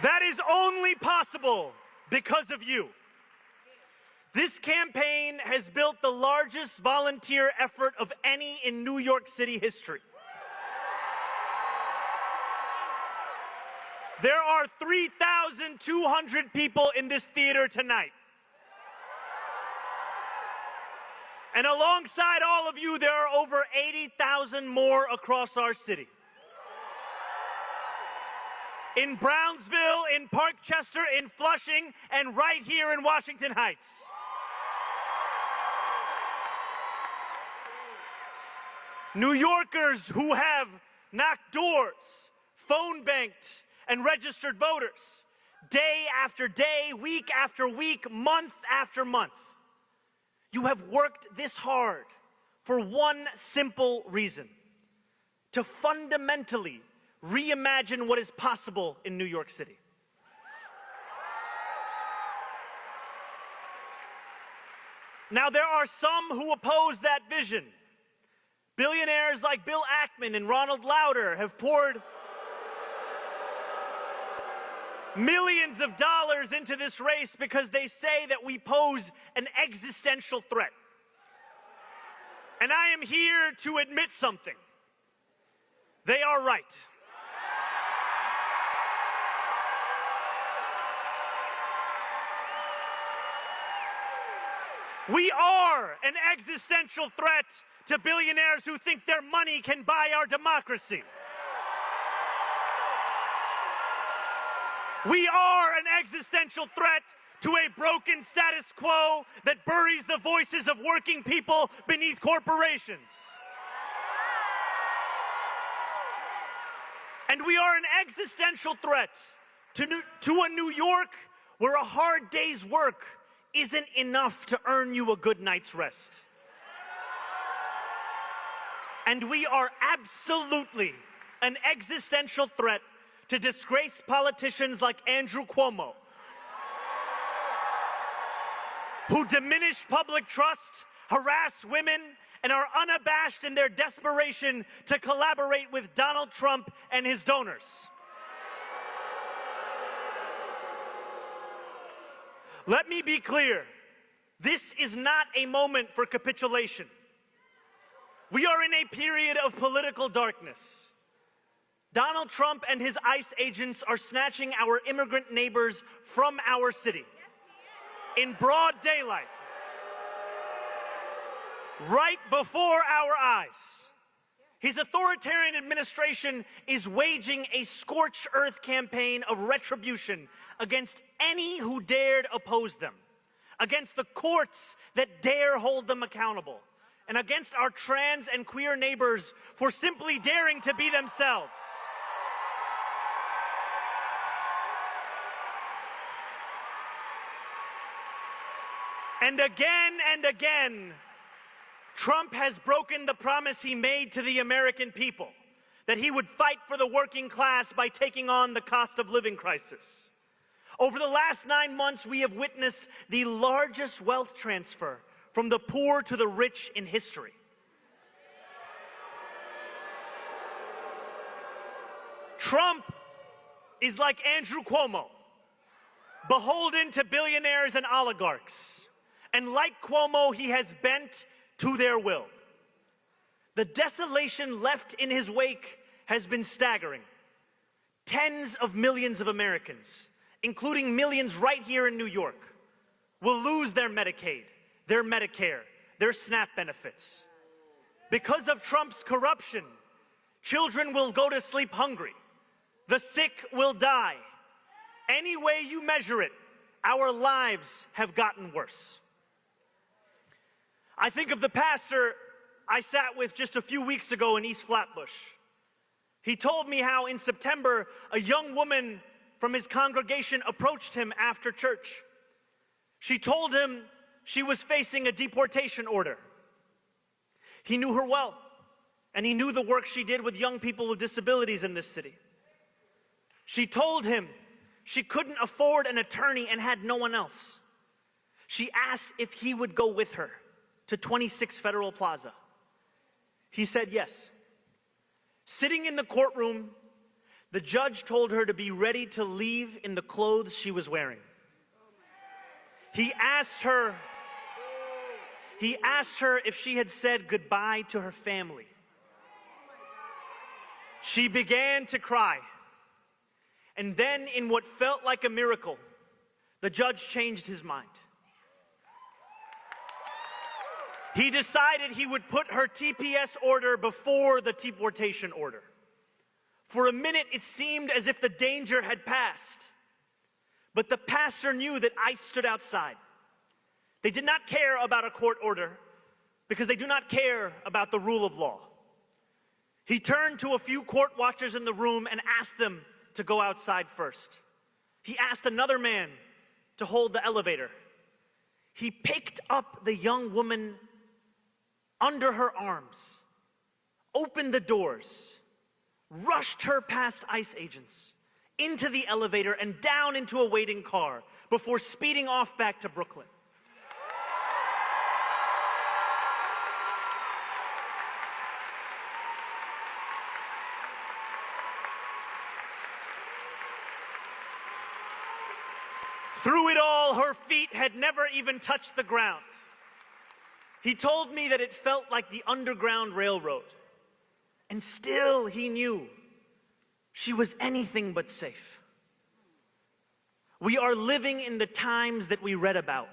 That is only possible because of you. This campaign has built the largest volunteer effort of any in New York City history. There are 3,200 people in this theater tonight. And alongside all of you, there are over 80,000 more across our city. In Brownsville, in Parkchester, in Flushing, and right here in Washington Heights. New Yorkers who have knocked doors, phone banked, and registered voters, day after day, week after week, month after month. You have worked this hard for one simple reason: to fundamentally reimagine what is possible in New York City. Now, there are some who oppose that vision. Billionaires like Bill Ackman and Ronald Lauder have poured millions of dollars into this race because they say that we pose an existential threat. And I am here to admit something. They are right. We are an existential threat to billionaires who think their money can buy our democracy. We are an existential threat to a broken status quo that buries the voices of working people beneath corporations. And we are an existential threat to a New York where a hard day's work isn't enough to earn you a good night's rest. And we are absolutely an existential threat to disgraced politicians like Andrew Cuomo, who diminish public trust, harass women, and are unabashed in their desperation to collaborate with Donald Trump and his donors. Let me be clear. This is not a moment for capitulation. We are in a period of political darkness. Donald Trump and his ICE agents are snatching our immigrant neighbors from our city in broad daylight, right before our eyes. His authoritarian administration is waging a scorched earth campaign of retribution against any who dared oppose them, against the courts that dare hold them accountable, and against our trans and queer neighbors for simply daring to be themselves. And again, Trump has broken the promise he made to the American people that he would fight for the working class by taking on the cost of living crisis. Over the last 9 months, we have witnessed the largest wealth transfer from the poor to the rich in history. Trump is like Andrew Cuomo, beholden to billionaires and oligarchs. And like Cuomo, he has bent to their will. The desolation left in his wake has been staggering. Tens of millions of Americans, including millions right here in New York, will lose their Medicaid, their Medicare, their SNAP benefits. Because of Trump's corruption, children will go to sleep hungry. The sick will die. Any way you measure it, our lives have gotten worse. I think of the pastor I sat with just a few weeks ago in East Flatbush. He told me how in September, a young woman from his congregation approached him after church. She told him she was facing a deportation order. He knew her well, and he knew the work she did with young people with disabilities in this city. She told him she couldn't afford an attorney and had no one else. She asked if he would go with her to 26 Federal Plaza. He said yes. Sitting in the courtroom, the judge told her to be ready to leave in the clothes she was wearing. He asked her if she had said goodbye to her family. She began to cry. And then, in what felt like a miracle, the judge changed his mind. He decided he would put her TPS order before the deportation order. For a minute, it seemed as if the danger had passed. But the pastor knew that ICE stood outside. They did not care about a court order because they do not care about the rule of law. He turned to a few court watchers in the room and asked them to go outside first. He asked another man to hold the elevator. He picked up the young woman under her arms, opened the doors, rushed her past ICE agents, into the elevator and down into a waiting car before speeding off back to Brooklyn. Through it all, her feet had never even touched the ground. He told me that it felt like the Underground Railroad. And still he knew she was anything but safe. We are living in the times that we read about.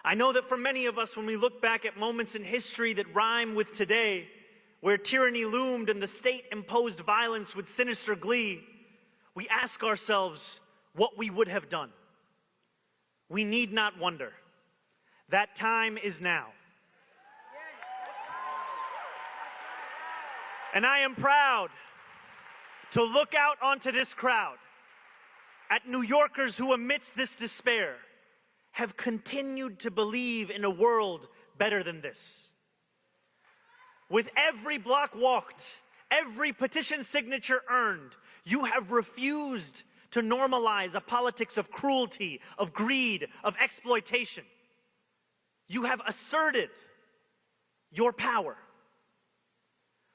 I know that for many of us, when we look back at moments in history that rhyme with today, where tyranny loomed and the state imposed violence with sinister glee, we ask ourselves what we would have done. We need not wonder. That time is now. And I am proud to look out onto this crowd at New Yorkers who, amidst this despair, have continued to believe in a world better than this. With every block walked, every petition signature earned, you have refused to normalize a politics of cruelty, of greed, of exploitation. You have asserted your power.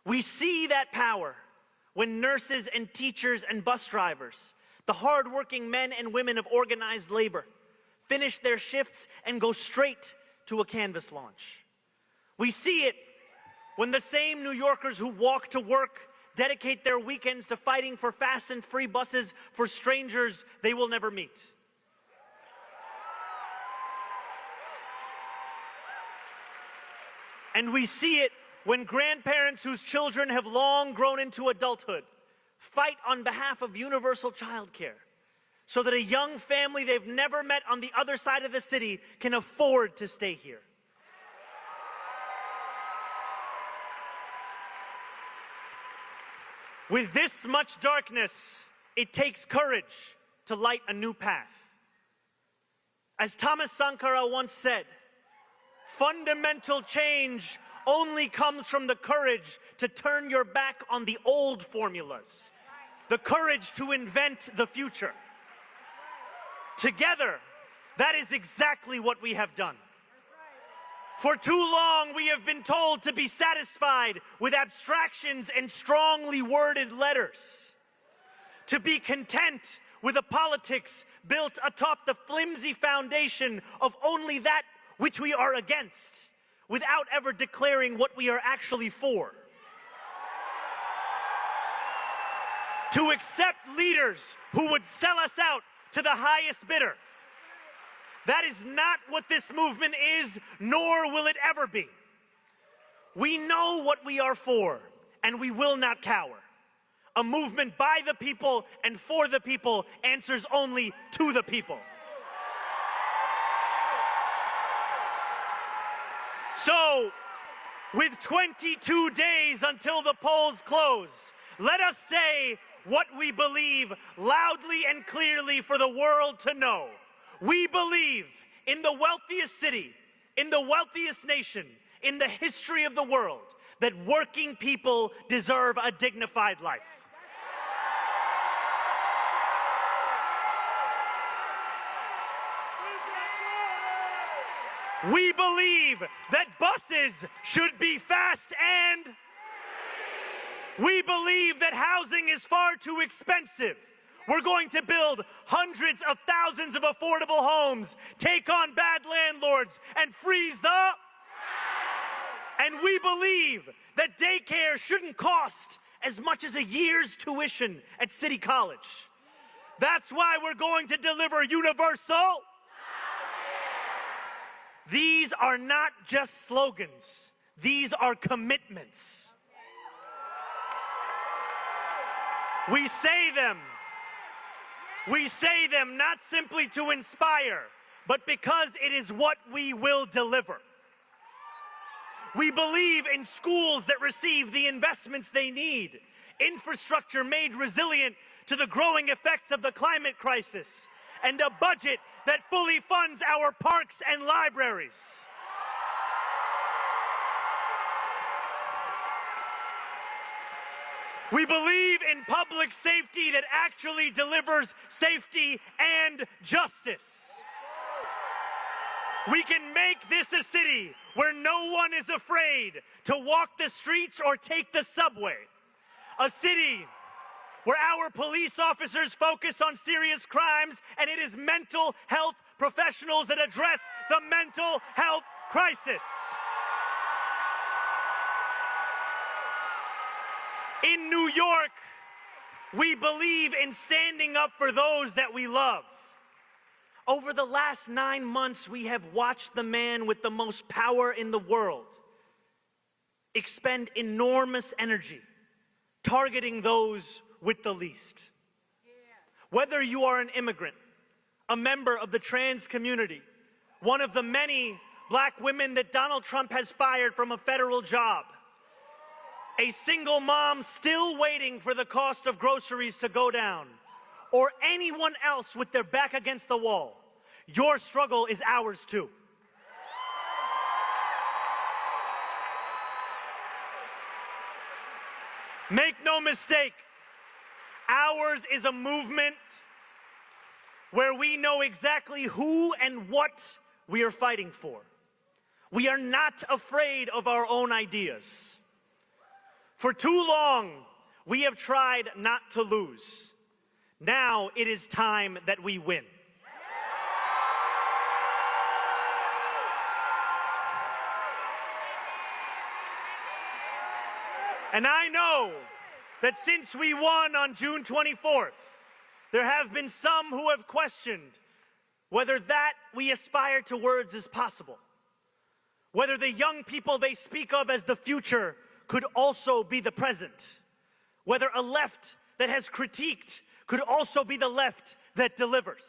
We see that power when nurses and teachers and bus drivers, the hardworking men and women of organized labor, finish their shifts and go straight to a canvas launch. We see it when the same New Yorkers who walk to work dedicate their weekends to fighting for fast and free buses for strangers they will never meet. And we see it when grandparents whose children have long grown into adulthood fight on behalf of universal childcare so that a young family they've never met on the other side of the city can afford to stay here. With this much darkness, it takes courage to light a new path. As Thomas Sankara once said, fundamental change only comes from the courage to turn your back on the old formulas, the courage to invent the future. Together, that is exactly what we have done. For too long, we have been told to be satisfied with abstractions and strongly worded letters, to be content with a politics built atop the flimsy foundation of only that which we are against, without ever declaring what we are actually for. to accept leaders who would sell us out to the highest bidder. That is not what this movement is, nor will it ever be. We know what we are for, and we will not cower. A movement by the people and for the people answers only to the people. So, with 22 days until the polls close, let us say what we believe loudly and clearly for the world to know. We believe in the wealthiest city, in the wealthiest nation, in the history of the world, that working people deserve a dignified life. We believe that buses should be fast, and we believe that housing is far too expensive. We're going to build hundreds of thousands of affordable homes, take on bad landlords, and freeze the... And we believe that daycare shouldn't cost as much as a year's tuition at City College. That's why we're going to deliver universal... These are not just slogans. These are commitments. We say them not simply to inspire, but because it is what we will deliver. We believe in schools that receive the investments they need, infrastructure made resilient to the growing effects of the climate crisis, and a budget that fully funds our parks and libraries. We believe in public safety that actually delivers safety and justice. We can make this a city where no one is afraid to walk the streets or take the subway. A city where our police officers focus on serious crimes, and it is mental health professionals that address the mental health crisis. In New York, we believe in standing up for those that we love. Over the last 9 months, we have watched the man with the most power in the world expend enormous energy targeting those with the least. Whether you are an immigrant, a member of the trans community, one of the many black women that Donald Trump has fired from a federal job, a single mom still waiting for the cost of groceries to go down, or anyone else with their back against the wall, your struggle is ours too. Make no mistake, ours is a movement where we know exactly who and what we are fighting for. We are not afraid of our own ideas. For too long, we have tried not to lose. Now it is time that we win. And I know that since we won on June 24th, there have been some who have questioned whether that we aspire towards is possible, whether the young people they speak of as the future could also be the present, whether a left that has critiqued could also be the left that delivers.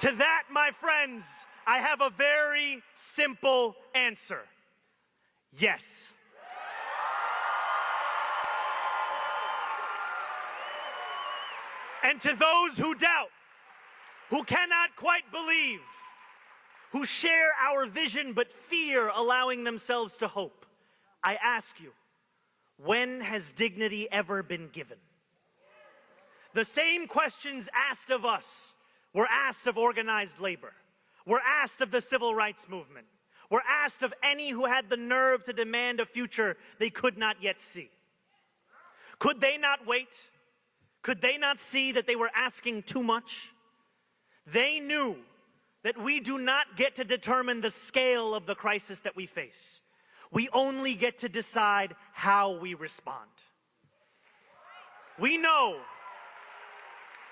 To that, my friends, I have a very simple answer. Yes. And to those who doubt, who cannot quite believe, who share our vision but fear allowing themselves to hope, I ask you, when has dignity ever been given? The same questions asked of us were asked of organized labor, were asked of the civil rights movement, were asked of any who had the nerve to demand a future they could not yet see. Could they not wait? Could they not see that they were asking too much? They knew that we do not get to determine the scale of the crisis that we face. We only get to decide how we respond. We know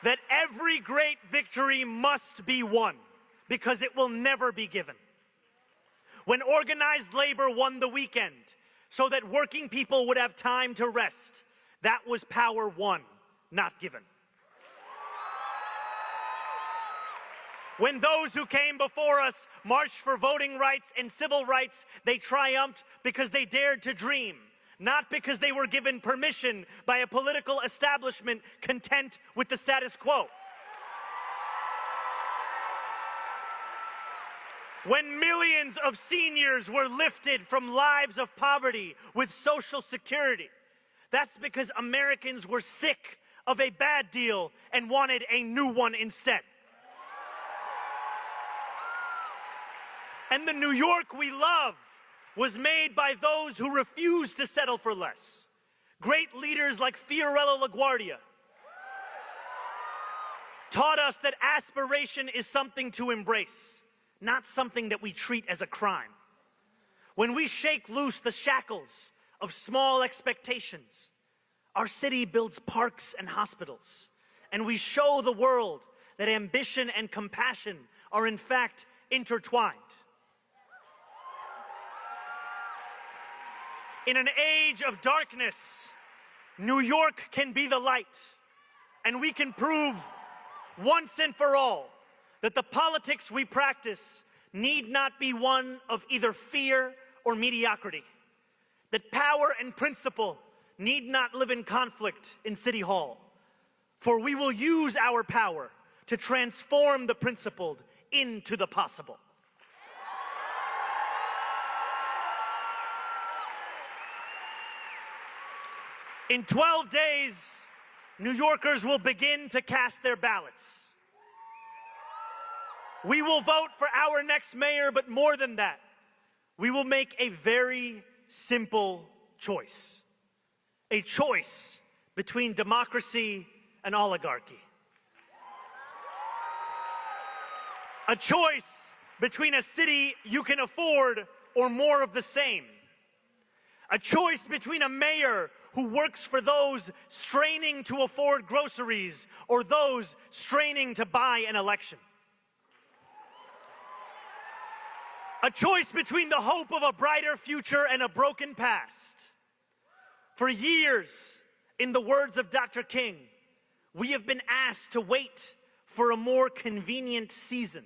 that every great victory must be won because it will never be given. When organized labor won the weekend so that working people would have time to rest, that was power won, not given. When those who came before us marched for voting rights and civil rights, they triumphed because they dared to dream, not because they were given permission by a political establishment content with the status quo. When millions of seniors were lifted from lives of poverty with Social Security, that's because Americans were sick of a bad deal and wanted a new one instead. And the New York we love was made by those who refused to settle for less. Great leaders like Fiorello LaGuardia taught us that aspiration is something to embrace, not something that we treat as a crime. When we shake loose the shackles of small expectations, our city builds parks and hospitals, and we show the world that ambition and compassion are in fact intertwined. In an age of darkness, New York can be the light, and we can prove once and for all that the politics we practice need not be one of either fear or mediocrity, that power and principle need not live in conflict in City Hall, for we will use our power to transform the principled into the possible. In 12 days, New Yorkers will begin to cast their ballots. We will vote for our next mayor, but more than that, we will make a very simple choice. A choice between democracy and oligarchy. A choice between a city you can afford or more of the same. A choice between a mayor who works for those straining to afford groceries or those straining to buy an election. A choice between the hope of a brighter future and a broken past. For years, in the words of Dr. King, we have been asked to wait for a more convenient season.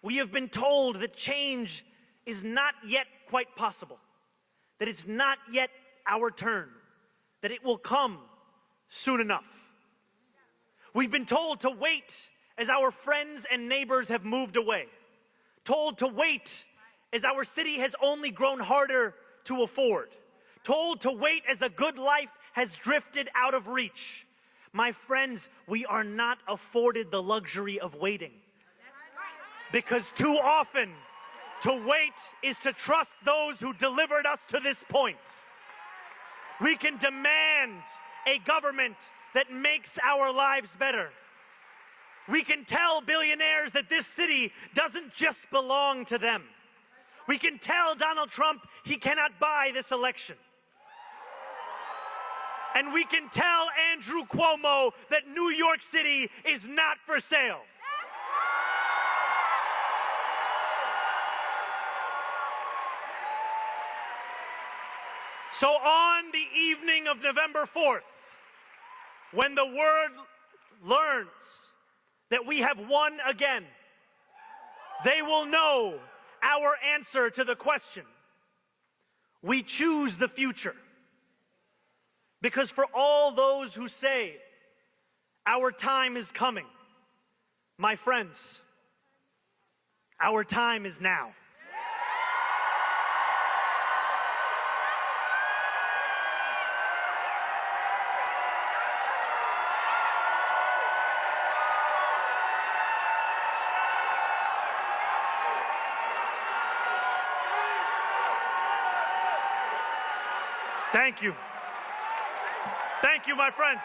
We have been told that change is not yet quite possible, that it's not yet our turn, that it will come soon enough. We've been told to wait as our friends and neighbors have moved away, told to wait as our city has only grown harder to afford, told to wait as a good life has drifted out of reach. My friends, we are not afforded the luxury of waiting, because too often to wait is to trust those who delivered us to this point. We can demand a government that makes our lives better. We can tell billionaires that this city doesn't just belong to them. We can tell Donald Trump he cannot buy this election. And we can tell Andrew Cuomo that New York City is not for sale. So on the evening of November 4th, when the world learns that we have won again, they will know our answer to the question. We choose the future. Because for all those who say, our time is coming, my friends, our time is now. Thank you. Thank you, my friends.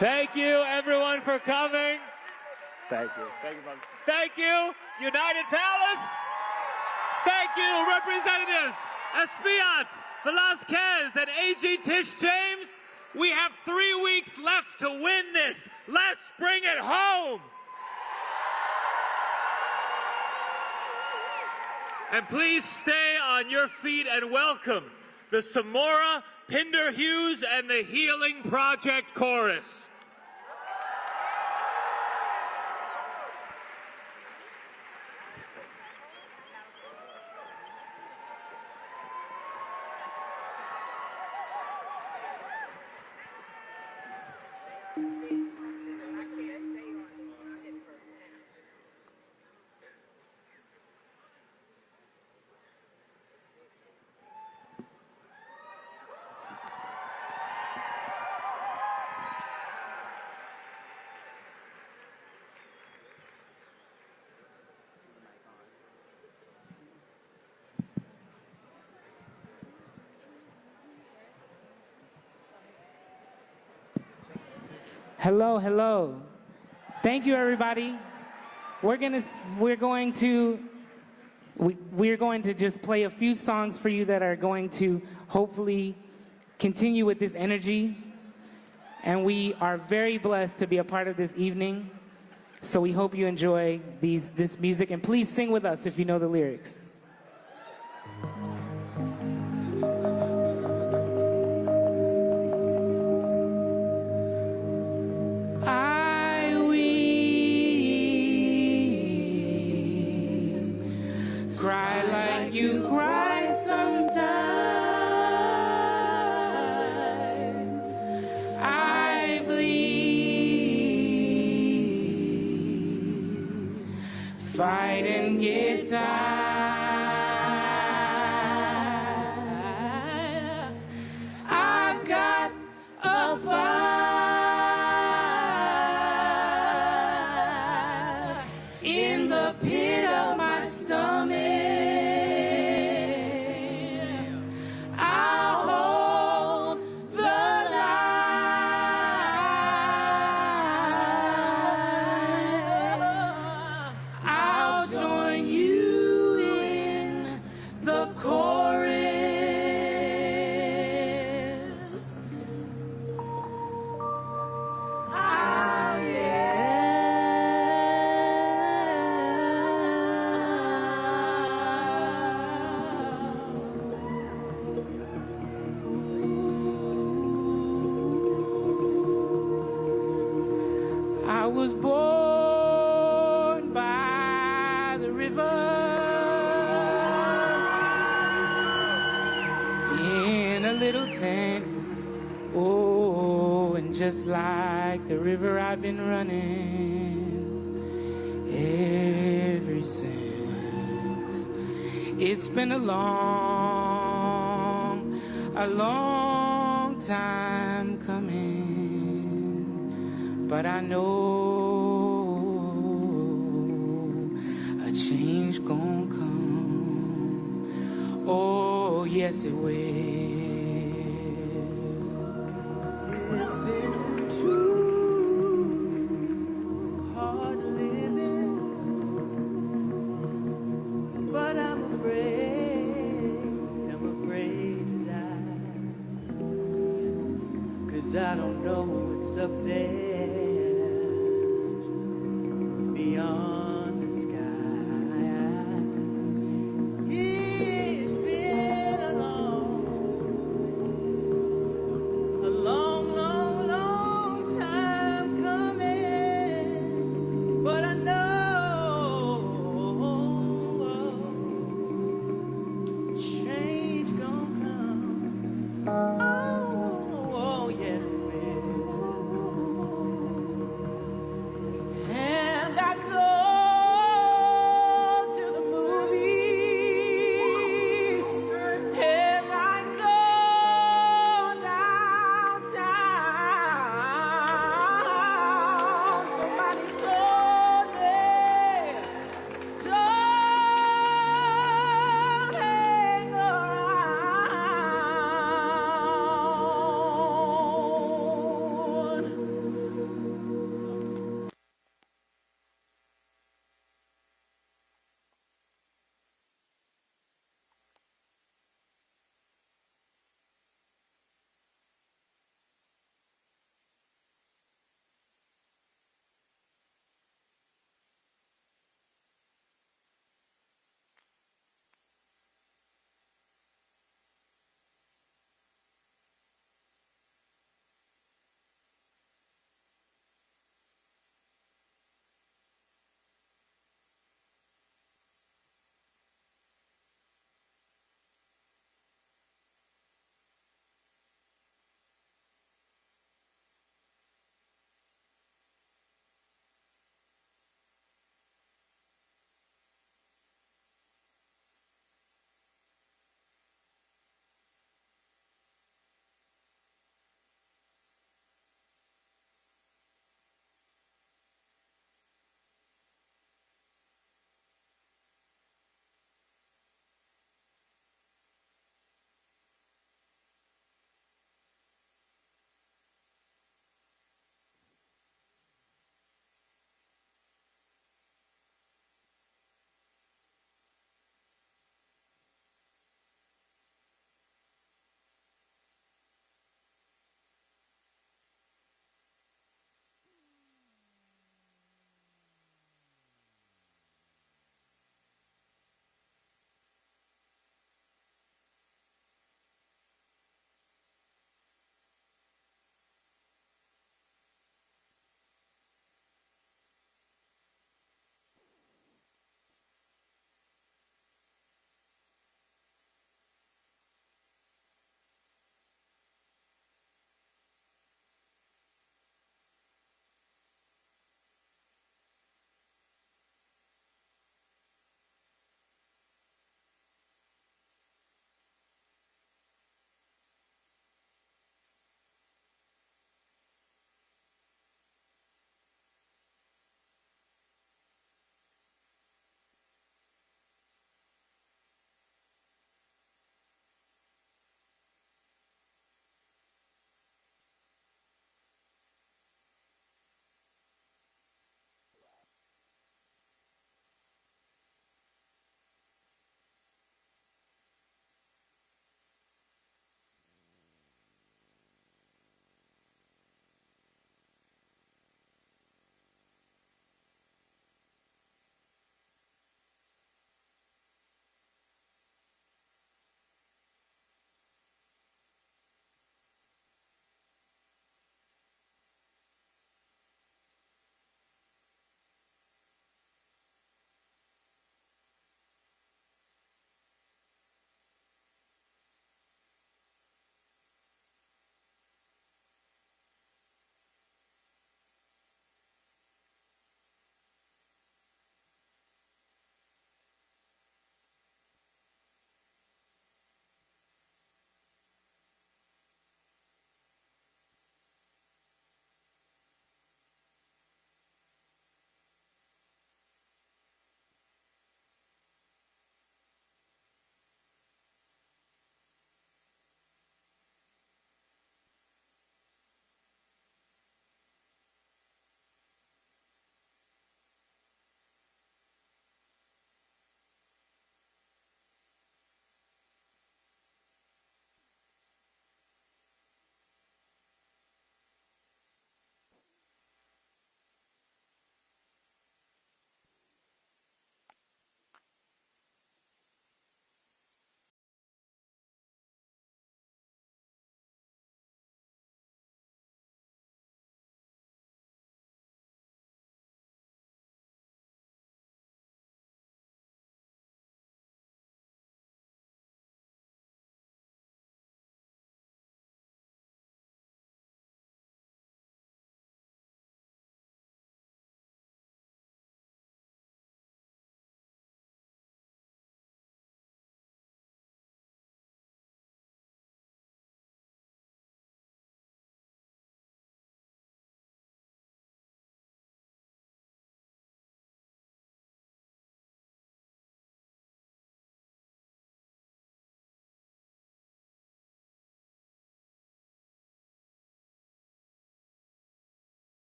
Thank you, everyone, for coming. Thank you. Thank you, brother. Thank you, United Palace. Thank you, Representatives Espiat, Velasquez, and AG Tish James. We have 3 weeks left to win this. Let's bring it home. And please stay on your feet and welcome the Samora, Pinder Hughes, and the Healing Project Chorus. Hello, hello. Thank you, everybody. We're going to just play a few songs for you that are going to hopefully continue with this energy. And we are very blessed to be a part of this evening. So we hope you enjoy this music, and please sing with us if you know the lyrics. You cry sometimes. I bleed. Fight and get tired. I've got a fire in the pit of my stomach. I was born by the river in a little tent. Oh, and just like the river, I've been running ever since. It's been a long time coming, but I know a change gon' come. Oh, yes it will.